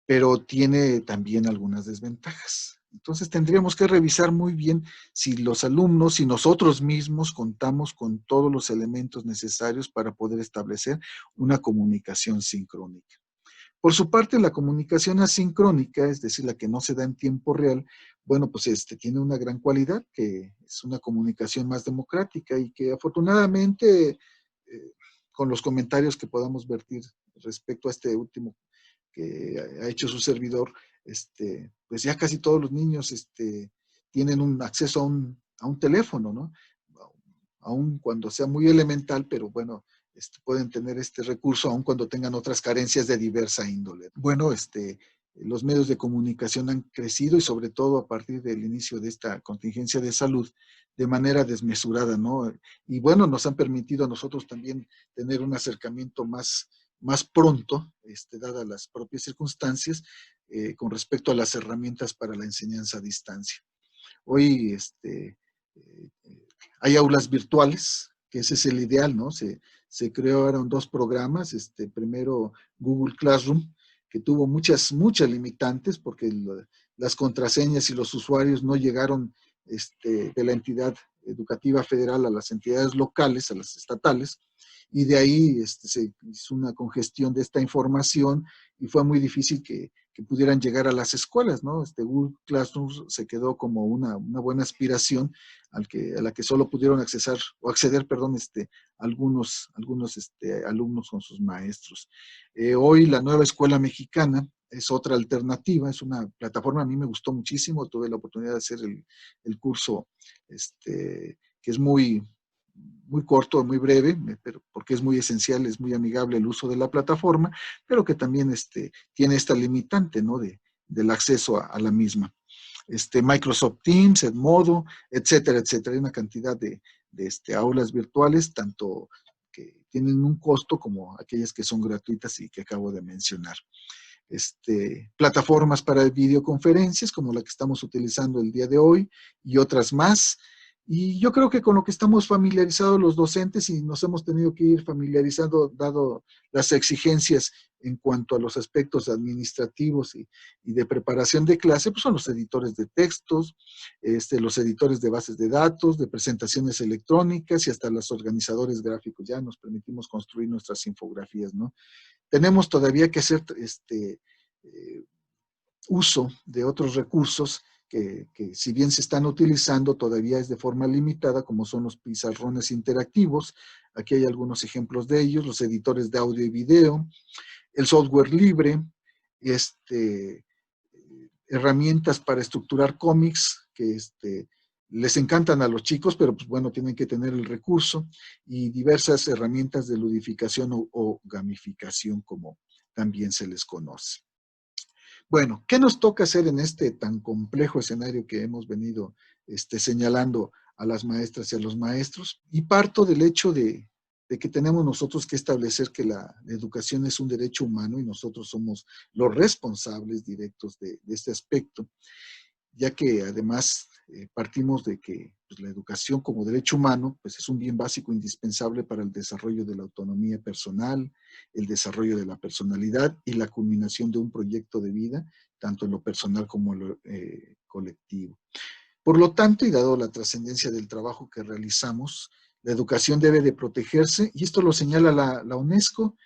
pero tiene también algunas desventajas. Entonces tendríamos que revisar muy bien si los alumnos, si nosotros mismos contamos con todos los elementos necesarios para poder establecer una comunicación sincrónica. Por su parte, la comunicación asincrónica, es decir, la que no se da en tiempo real, bueno, pues tiene una gran cualidad, que es una comunicación más democrática y que afortunadamente, con los comentarios que podamos vertir respecto a este último que ha hecho su servidor, pues ya casi todos los niños tienen un acceso a un teléfono, ¿no? Aun cuando sea muy elemental, pero bueno, pueden tener este recurso aun cuando tengan otras carencias de diversa índole. Bueno, los medios de comunicación han crecido y sobre todo a partir del inicio de esta contingencia de salud de manera desmesurada, ¿no? Y bueno, nos han permitido a nosotros también tener un acercamiento más pronto, dadas las propias circunstancias, con respecto a las herramientas para la enseñanza a distancia. Hoy hay aulas virtuales, que ese es el ideal, ¿no? Se crearon dos programas, primero Google Classroom, que tuvo muchas limitantes porque las contraseñas y los usuarios no llegaron de la entidad educativa federal a las entidades locales, a las estatales, y de ahí se hizo una congestión de esta información y fue muy difícil que pudieran llegar a las escuelas, ¿no? Google Classroom se quedó como una buena aspiración a la que solo pudieron acceder, perdón, algunos alumnos con sus maestros. Hoy la nueva escuela mexicana es otra alternativa, es una plataforma, a mí me gustó muchísimo, tuve la oportunidad de hacer el curso, que es muy corto, muy breve, pero porque es muy esencial, es muy amigable el uso de la plataforma, pero que también tiene esta limitante, ¿no? Del acceso a la misma. Microsoft Teams, Edmodo, etcétera, etcétera. Hay una cantidad de aulas virtuales, tanto que tienen un costo como aquellas que son gratuitas y que acabo de mencionar. Plataformas para videoconferencias, como la que estamos utilizando el día de hoy, y otras más. Y yo creo que con lo que estamos familiarizados los docentes y nos hemos tenido que ir familiarizando, dado las exigencias en cuanto a los aspectos administrativos y de preparación de clase, pues son los editores de textos, los editores de bases de datos, de presentaciones electrónicas y hasta los organizadores gráficos. Ya nos permitimos construir nuestras infografías, ¿no? Tenemos todavía que hacer uso de otros recursos que si bien se están utilizando todavía es de forma limitada, como son los pizarrones interactivos. Aquí hay algunos ejemplos de ellos, los editores de audio y video, el software libre, herramientas para estructurar cómics que les encantan a los chicos, pero pues bueno, tienen que tener el recurso, y diversas herramientas de ludificación o gamificación, como también se les conoce. Bueno, ¿qué nos toca hacer en este tan complejo escenario que hemos venido señalando a las maestras y a los maestros? Y parto del hecho de que tenemos nosotros que establecer que la educación es un derecho humano y nosotros somos los responsables directos de este aspecto, ya que además partimos de que pues, la educación como derecho humano pues, es un bien básico indispensable para el desarrollo de la autonomía personal, el desarrollo de la personalidad y la culminación de un proyecto de vida, tanto en lo personal como en lo colectivo. Por lo tanto, y dado la trascendencia del trabajo que realizamos, la educación debe de protegerse, y esto lo señala la UNESCO,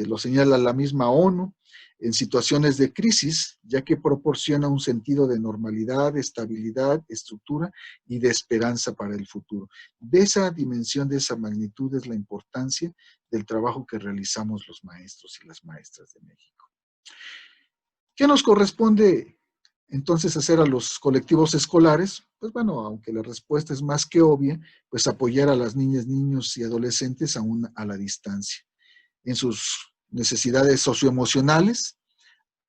lo señala la misma ONU, en situaciones de crisis, ya que proporciona un sentido de normalidad, estabilidad, estructura y de esperanza para el futuro. De esa dimensión, de esa magnitud es la importancia del trabajo que realizamos los maestros y las maestras de México. ¿Qué nos corresponde Entonces, hacer a los colectivos escolares, pues bueno, aunque la respuesta es más que obvia, pues apoyar a las niñas, niños y adolescentes aún a la distancia, en sus necesidades socioemocionales,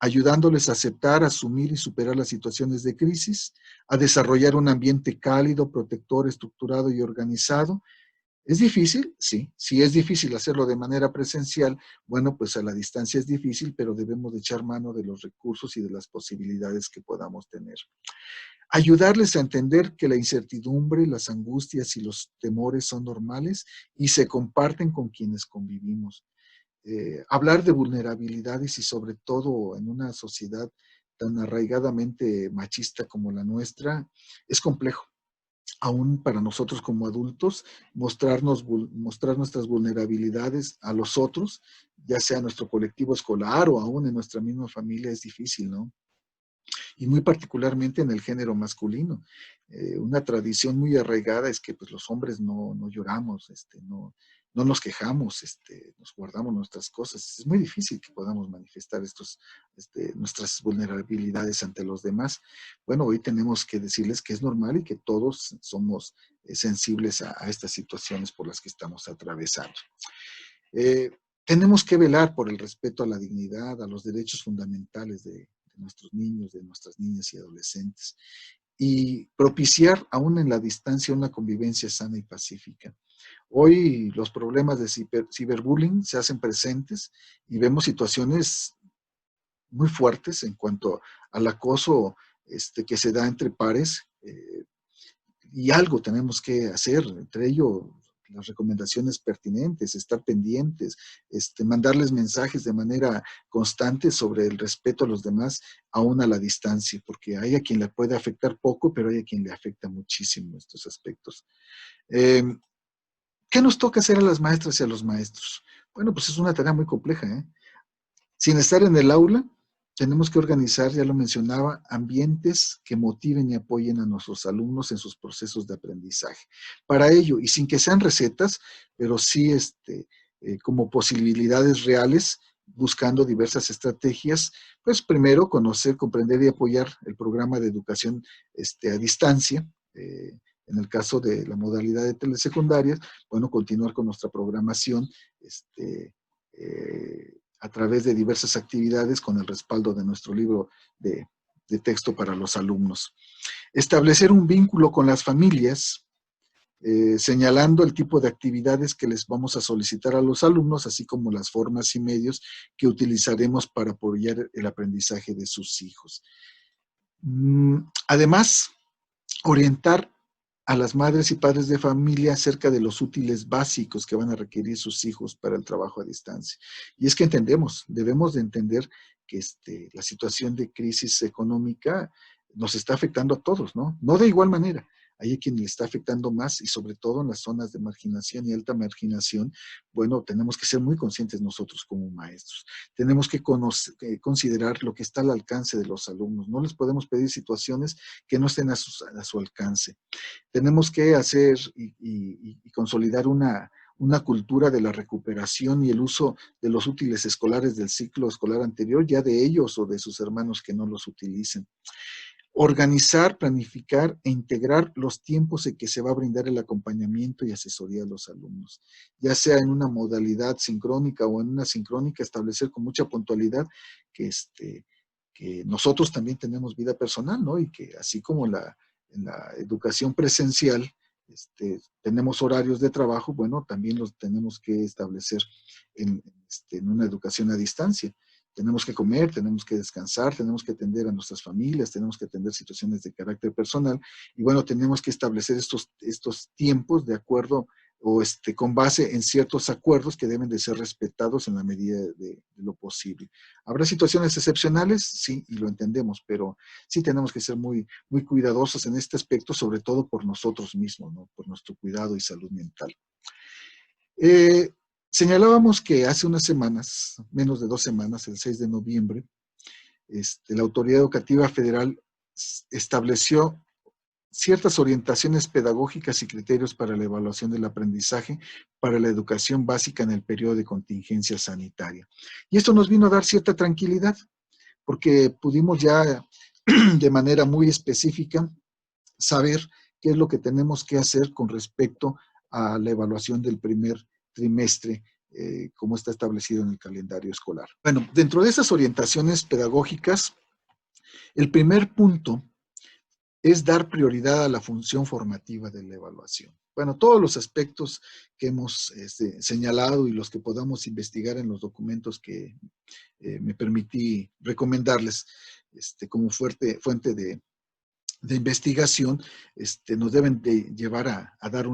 ayudándoles a aceptar, asumir y superar las situaciones de crisis, a desarrollar un ambiente cálido, protector, estructurado y organizado. ¿Es difícil? Sí. Si es difícil hacerlo de manera presencial, bueno, pues a la distancia es difícil, pero debemos de echar mano de los recursos y de las posibilidades que podamos tener. Ayudarles a entender que la incertidumbre, las angustias y los temores son normales y se comparten con quienes convivimos. Hablar de vulnerabilidades y sobre todo en una sociedad tan arraigadamente machista como la nuestra, es complejo. Aún para nosotros como adultos, mostrar nuestras vulnerabilidades a los otros, ya sea nuestro colectivo escolar o aún en nuestra misma familia, es difícil, ¿no? Y muy particularmente en el género masculino. Una tradición muy arraigada es que pues, los hombres no lloramos, no nos quejamos, nos guardamos nuestras cosas. Es muy difícil que podamos manifestar nuestras vulnerabilidades ante los demás. Bueno, hoy tenemos que decirles que es normal y que todos somos sensibles a estas situaciones por las que estamos atravesando. Eh, Tenemos que velar por el respeto a la dignidad, a los derechos fundamentales de nuestros niños, de nuestras niñas y adolescentes, y propiciar aún en la distancia una convivencia sana y pacífica. Hoy los problemas de ciberbullying se hacen presentes y vemos situaciones muy fuertes en cuanto al acoso que se da entre pares, y algo tenemos que hacer, entre ello las recomendaciones pertinentes, estar pendientes, mandarles mensajes de manera constante sobre el respeto a los demás, aún a la distancia, porque hay a quien le puede afectar poco, pero hay a quien le afecta muchísimo estos aspectos. Eh, ¿Qué nos toca hacer a las maestras y a los maestros? Bueno, pues es una tarea muy compleja, ¿eh? Sin estar en el aula, tenemos que organizar, ya lo mencionaba, ambientes que motiven y apoyen a nuestros alumnos en sus procesos de aprendizaje. Para ello, y sin que sean recetas, pero sí como posibilidades reales, buscando diversas estrategias, pues primero conocer, comprender y apoyar el programa de educación a distancia, en el caso de la modalidad de telesecundarias, bueno, continuar con nuestra programación, a través de diversas actividades con el respaldo de nuestro libro de texto para los alumnos. Establecer un vínculo con las familias, señalando el tipo de actividades que les vamos a solicitar a los alumnos, así como las formas y medios que utilizaremos para apoyar el aprendizaje de sus hijos. Además, orientar a las madres y padres de familia acerca de los útiles básicos que van a requerir sus hijos para el trabajo a distancia. Y es que debemos de entender que la situación de crisis económica nos está afectando a todos, ¿no? No de igual manera. Hay a quien le está afectando más y sobre todo en las zonas de marginación y alta marginación, bueno, tenemos que ser muy conscientes nosotros como maestros. Tenemos que considerar lo que está al alcance de los alumnos. No les podemos pedir situaciones que no estén a su alcance. Tenemos que hacer y consolidar una cultura de la recuperación y el uso de los útiles escolares del ciclo escolar anterior, ya de ellos o de sus hermanos que no los utilicen. Organizar, planificar e integrar los tiempos en que se va a brindar el acompañamiento y asesoría a los alumnos, ya sea en una modalidad sincrónica o en una sincrónica, establecer con mucha puntualidad que, que nosotros también tenemos vida personal, ¿no? Y que así como en la educación presencial tenemos horarios de trabajo, bueno, también los tenemos que establecer en una educación a distancia. Tenemos que comer, tenemos que descansar, tenemos que atender a nuestras familias, tenemos que atender situaciones de carácter personal y bueno, tenemos que establecer estos tiempos de acuerdo o con base en ciertos acuerdos que deben de ser respetados en la medida de lo posible. ¿Habrá situaciones excepcionales? Sí, y lo entendemos, pero sí tenemos que ser muy, muy cuidadosos en este aspecto, sobre todo por nosotros mismos, ¿no? Por nuestro cuidado y salud mental. Señalábamos que hace unas semanas, menos de 2 semanas, el 6 de noviembre, la Autoridad Educativa Federal estableció ciertas orientaciones pedagógicas y criterios para la evaluación del aprendizaje para la educación básica en el periodo de contingencia sanitaria. Y esto nos vino a dar cierta tranquilidad, porque pudimos ya de manera muy específica saber qué es lo que tenemos que hacer con respecto a la evaluación del primer trimestre, como está establecido en el calendario escolar. Bueno, dentro de esas orientaciones pedagógicas, el primer punto es dar prioridad a la función formativa de la evaluación. Bueno, todos los aspectos que hemos señalado y los que podamos investigar en los documentos que me permití recomendarles como fuente de investigación, nos deben de llevar a dar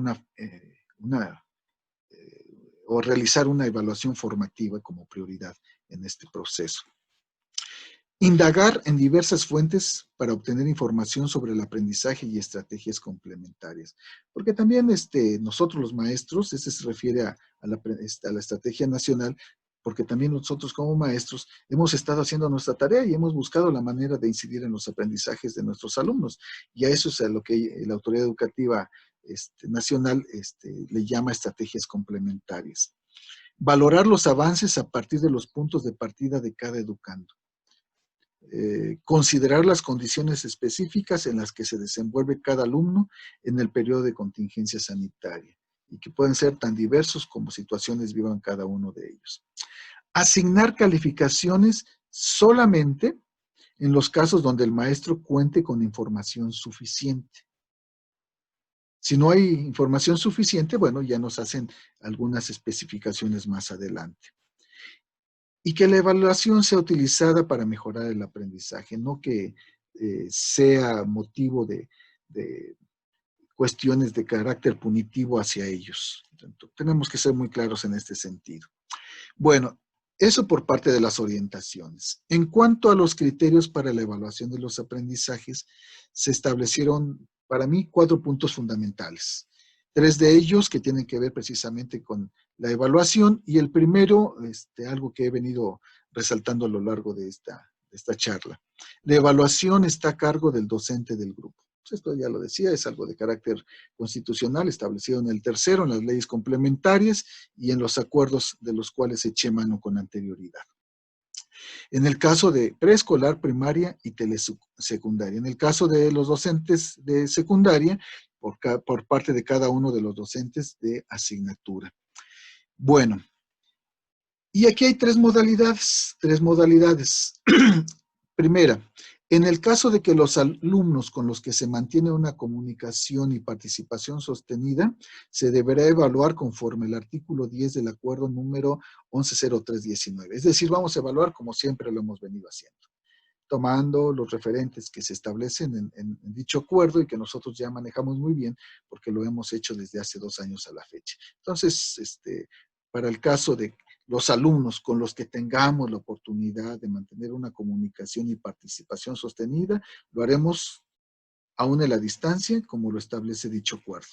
o realizar una evaluación formativa como prioridad en este proceso. Indagar en diversas fuentes para obtener información sobre el aprendizaje y estrategias complementarias. Porque también nosotros los maestros, se refiere a la estrategia nacional, porque también nosotros como maestros hemos estado haciendo nuestra tarea y hemos buscado la manera de incidir en los aprendizajes de nuestros alumnos. Y a eso es a lo que la autoridad educativa nacional le llama estrategias complementarias. Valorar los avances a partir de los puntos de partida de cada educando. Considerar las condiciones específicas en las que se desenvuelve cada alumno en el periodo de contingencia sanitaria y que pueden ser tan diversos como situaciones vivan cada uno de ellos. Asignar calificaciones solamente en los casos donde el maestro cuente con información suficiente. Si no hay información suficiente, bueno, ya nos hacen algunas especificaciones más adelante. Y que la evaluación sea utilizada para mejorar el aprendizaje, no que sea motivo de cuestiones de carácter punitivo hacia ellos. Entonces, tenemos que ser muy claros en este sentido. Bueno, eso por parte de las orientaciones. En cuanto a los criterios para la evaluación de los aprendizajes, se establecieron para mí 4 puntos fundamentales. 3 de ellos que tienen que ver precisamente con la evaluación y el primero, algo que he venido resaltando a lo largo de esta charla. La evaluación está a cargo del docente del grupo. Pues esto ya lo decía, es algo de carácter constitucional establecido en el tercero, en las leyes complementarias y en los acuerdos de los cuales eché mano con anterioridad. En el caso de preescolar, primaria y telesecundaria. En el caso de los docentes de secundaria, por parte de cada uno de los docentes de asignatura. Bueno, y aquí hay 3 modalidades. Primera, en el caso de que los alumnos con los que se mantiene una comunicación y participación sostenida, se deberá evaluar conforme el artículo 10 del acuerdo número 110319. Es decir, vamos a evaluar como siempre lo hemos venido haciendo, tomando los referentes que se establecen en dicho acuerdo y que nosotros ya manejamos muy bien porque lo hemos hecho desde hace 2 años a la fecha. Entonces, para el caso de los alumnos con los que tengamos la oportunidad de mantener una comunicación y participación sostenida, lo haremos aún en la distancia, como lo establece dicho acuerdo.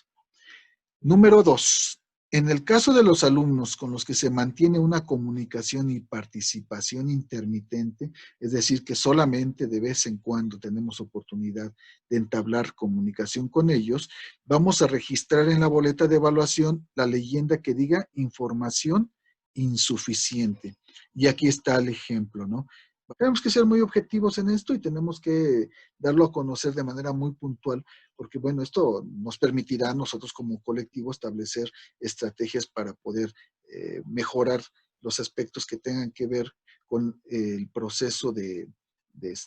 Número 2. En el caso de los alumnos con los que se mantiene una comunicación y participación intermitente, es decir, que solamente de vez en cuando tenemos oportunidad de entablar comunicación con ellos, vamos a registrar en la boleta de evaluación la leyenda que diga información insuficiente. Y aquí está el ejemplo, ¿no? Tenemos que ser muy objetivos en esto y tenemos que darlo a conocer de manera muy puntual, porque bueno, esto nos permitirá a nosotros como colectivo establecer estrategias para poder mejorar los aspectos que tengan que ver con el proceso de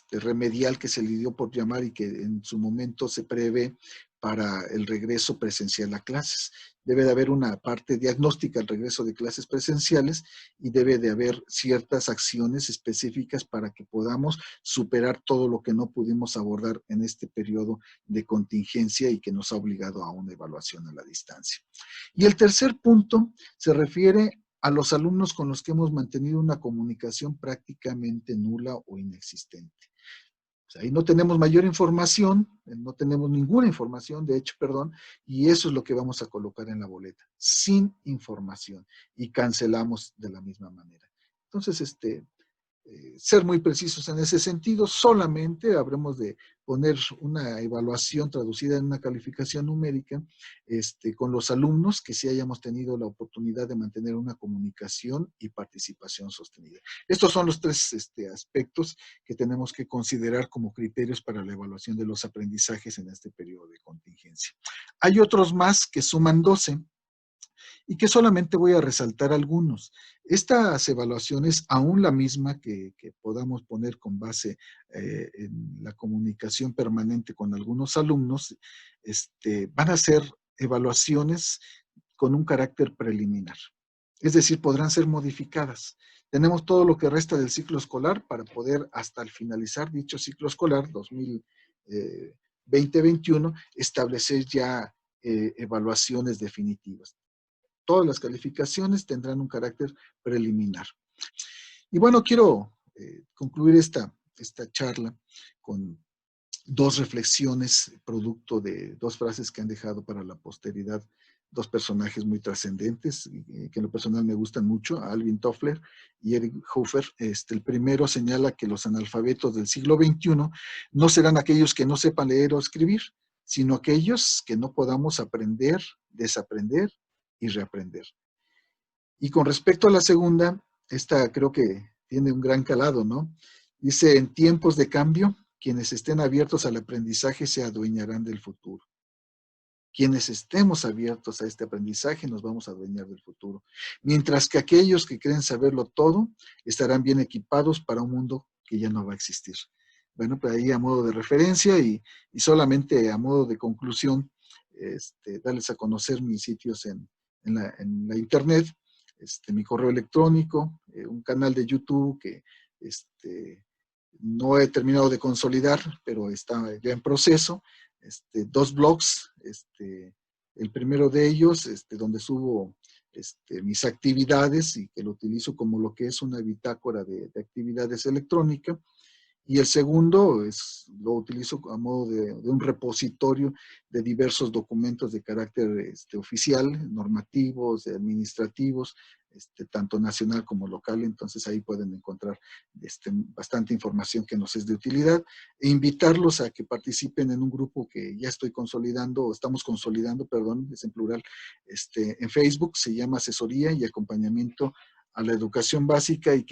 remedial que se le dio por llamar y que en su momento se prevé para el regreso presencial a clases. Debe de haber una parte diagnóstica al regreso de clases presenciales y debe de haber ciertas acciones específicas para que podamos superar todo lo que no pudimos abordar en este periodo de contingencia y que nos ha obligado a una evaluación a la distancia. Y el tercer punto se refiere a los alumnos con los que hemos mantenido una comunicación prácticamente nula o inexistente. O sea, ahí no tenemos mayor información, no tenemos ninguna información, de hecho, perdón, y eso es lo que vamos a colocar en la boleta, sin información, y cancelamos de la misma manera. Entonces, ser muy precisos en ese sentido. Solamente habremos de poner una evaluación traducida en una calificación numérica con los alumnos que sí hayamos tenido la oportunidad de mantener una comunicación y participación sostenida. Estos son los tres aspectos que tenemos que considerar como criterios para la evaluación de los aprendizajes en este periodo de contingencia. Hay otros más que suman 12 y que solamente voy a resaltar algunos. Estas evaluaciones, aún la misma que podamos poner con base en la comunicación permanente con algunos alumnos, van a ser evaluaciones con un carácter preliminar. Es decir, podrán ser modificadas. Tenemos todo lo que resta del ciclo escolar para poder, hasta el finalizar dicho ciclo escolar, 2020-21, establecer ya evaluaciones definitivas. Todas las calificaciones tendrán un carácter preliminar. Y bueno, quiero concluir esta charla con dos reflexiones, producto de dos frases que han dejado para la posteridad dos personajes muy trascendentes, que en lo personal me gustan mucho, Alvin Toffler y Eric Hofer. El primero señala que los analfabetos del siglo XXI no serán aquellos que no sepan leer o escribir, sino aquellos que no podamos aprender, desaprender y reaprender. Y con respecto a la segunda, esta creo que tiene un gran calado, ¿no? Dice, en tiempos de cambio, quienes estén abiertos al aprendizaje se adueñarán del futuro. Quienes estemos abiertos a este aprendizaje nos vamos a adueñar del futuro. Mientras que aquellos que creen saberlo todo estarán bien equipados para un mundo que ya no va a existir. Bueno, pues ahí a modo de referencia y solamente a modo de conclusión, darles a conocer mis sitios en la internet, mi correo electrónico, un canal de YouTube que no he terminado de consolidar, pero está ya en proceso, dos blogs, el primero de ellos, donde subo mis actividades y que lo utilizo como lo que es una bitácora de actividades electrónicas. Y el segundo lo utilizo a modo de un repositorio de diversos documentos de carácter oficial, normativos, administrativos, tanto nacional como local. Entonces ahí pueden encontrar bastante información que nos es de utilidad e invitarlos a que participen en un grupo que ya estoy consolidando, o estamos consolidando, perdón, es en plural, en Facebook, se llama Asesoría y Acompañamiento a la Educación Básica y que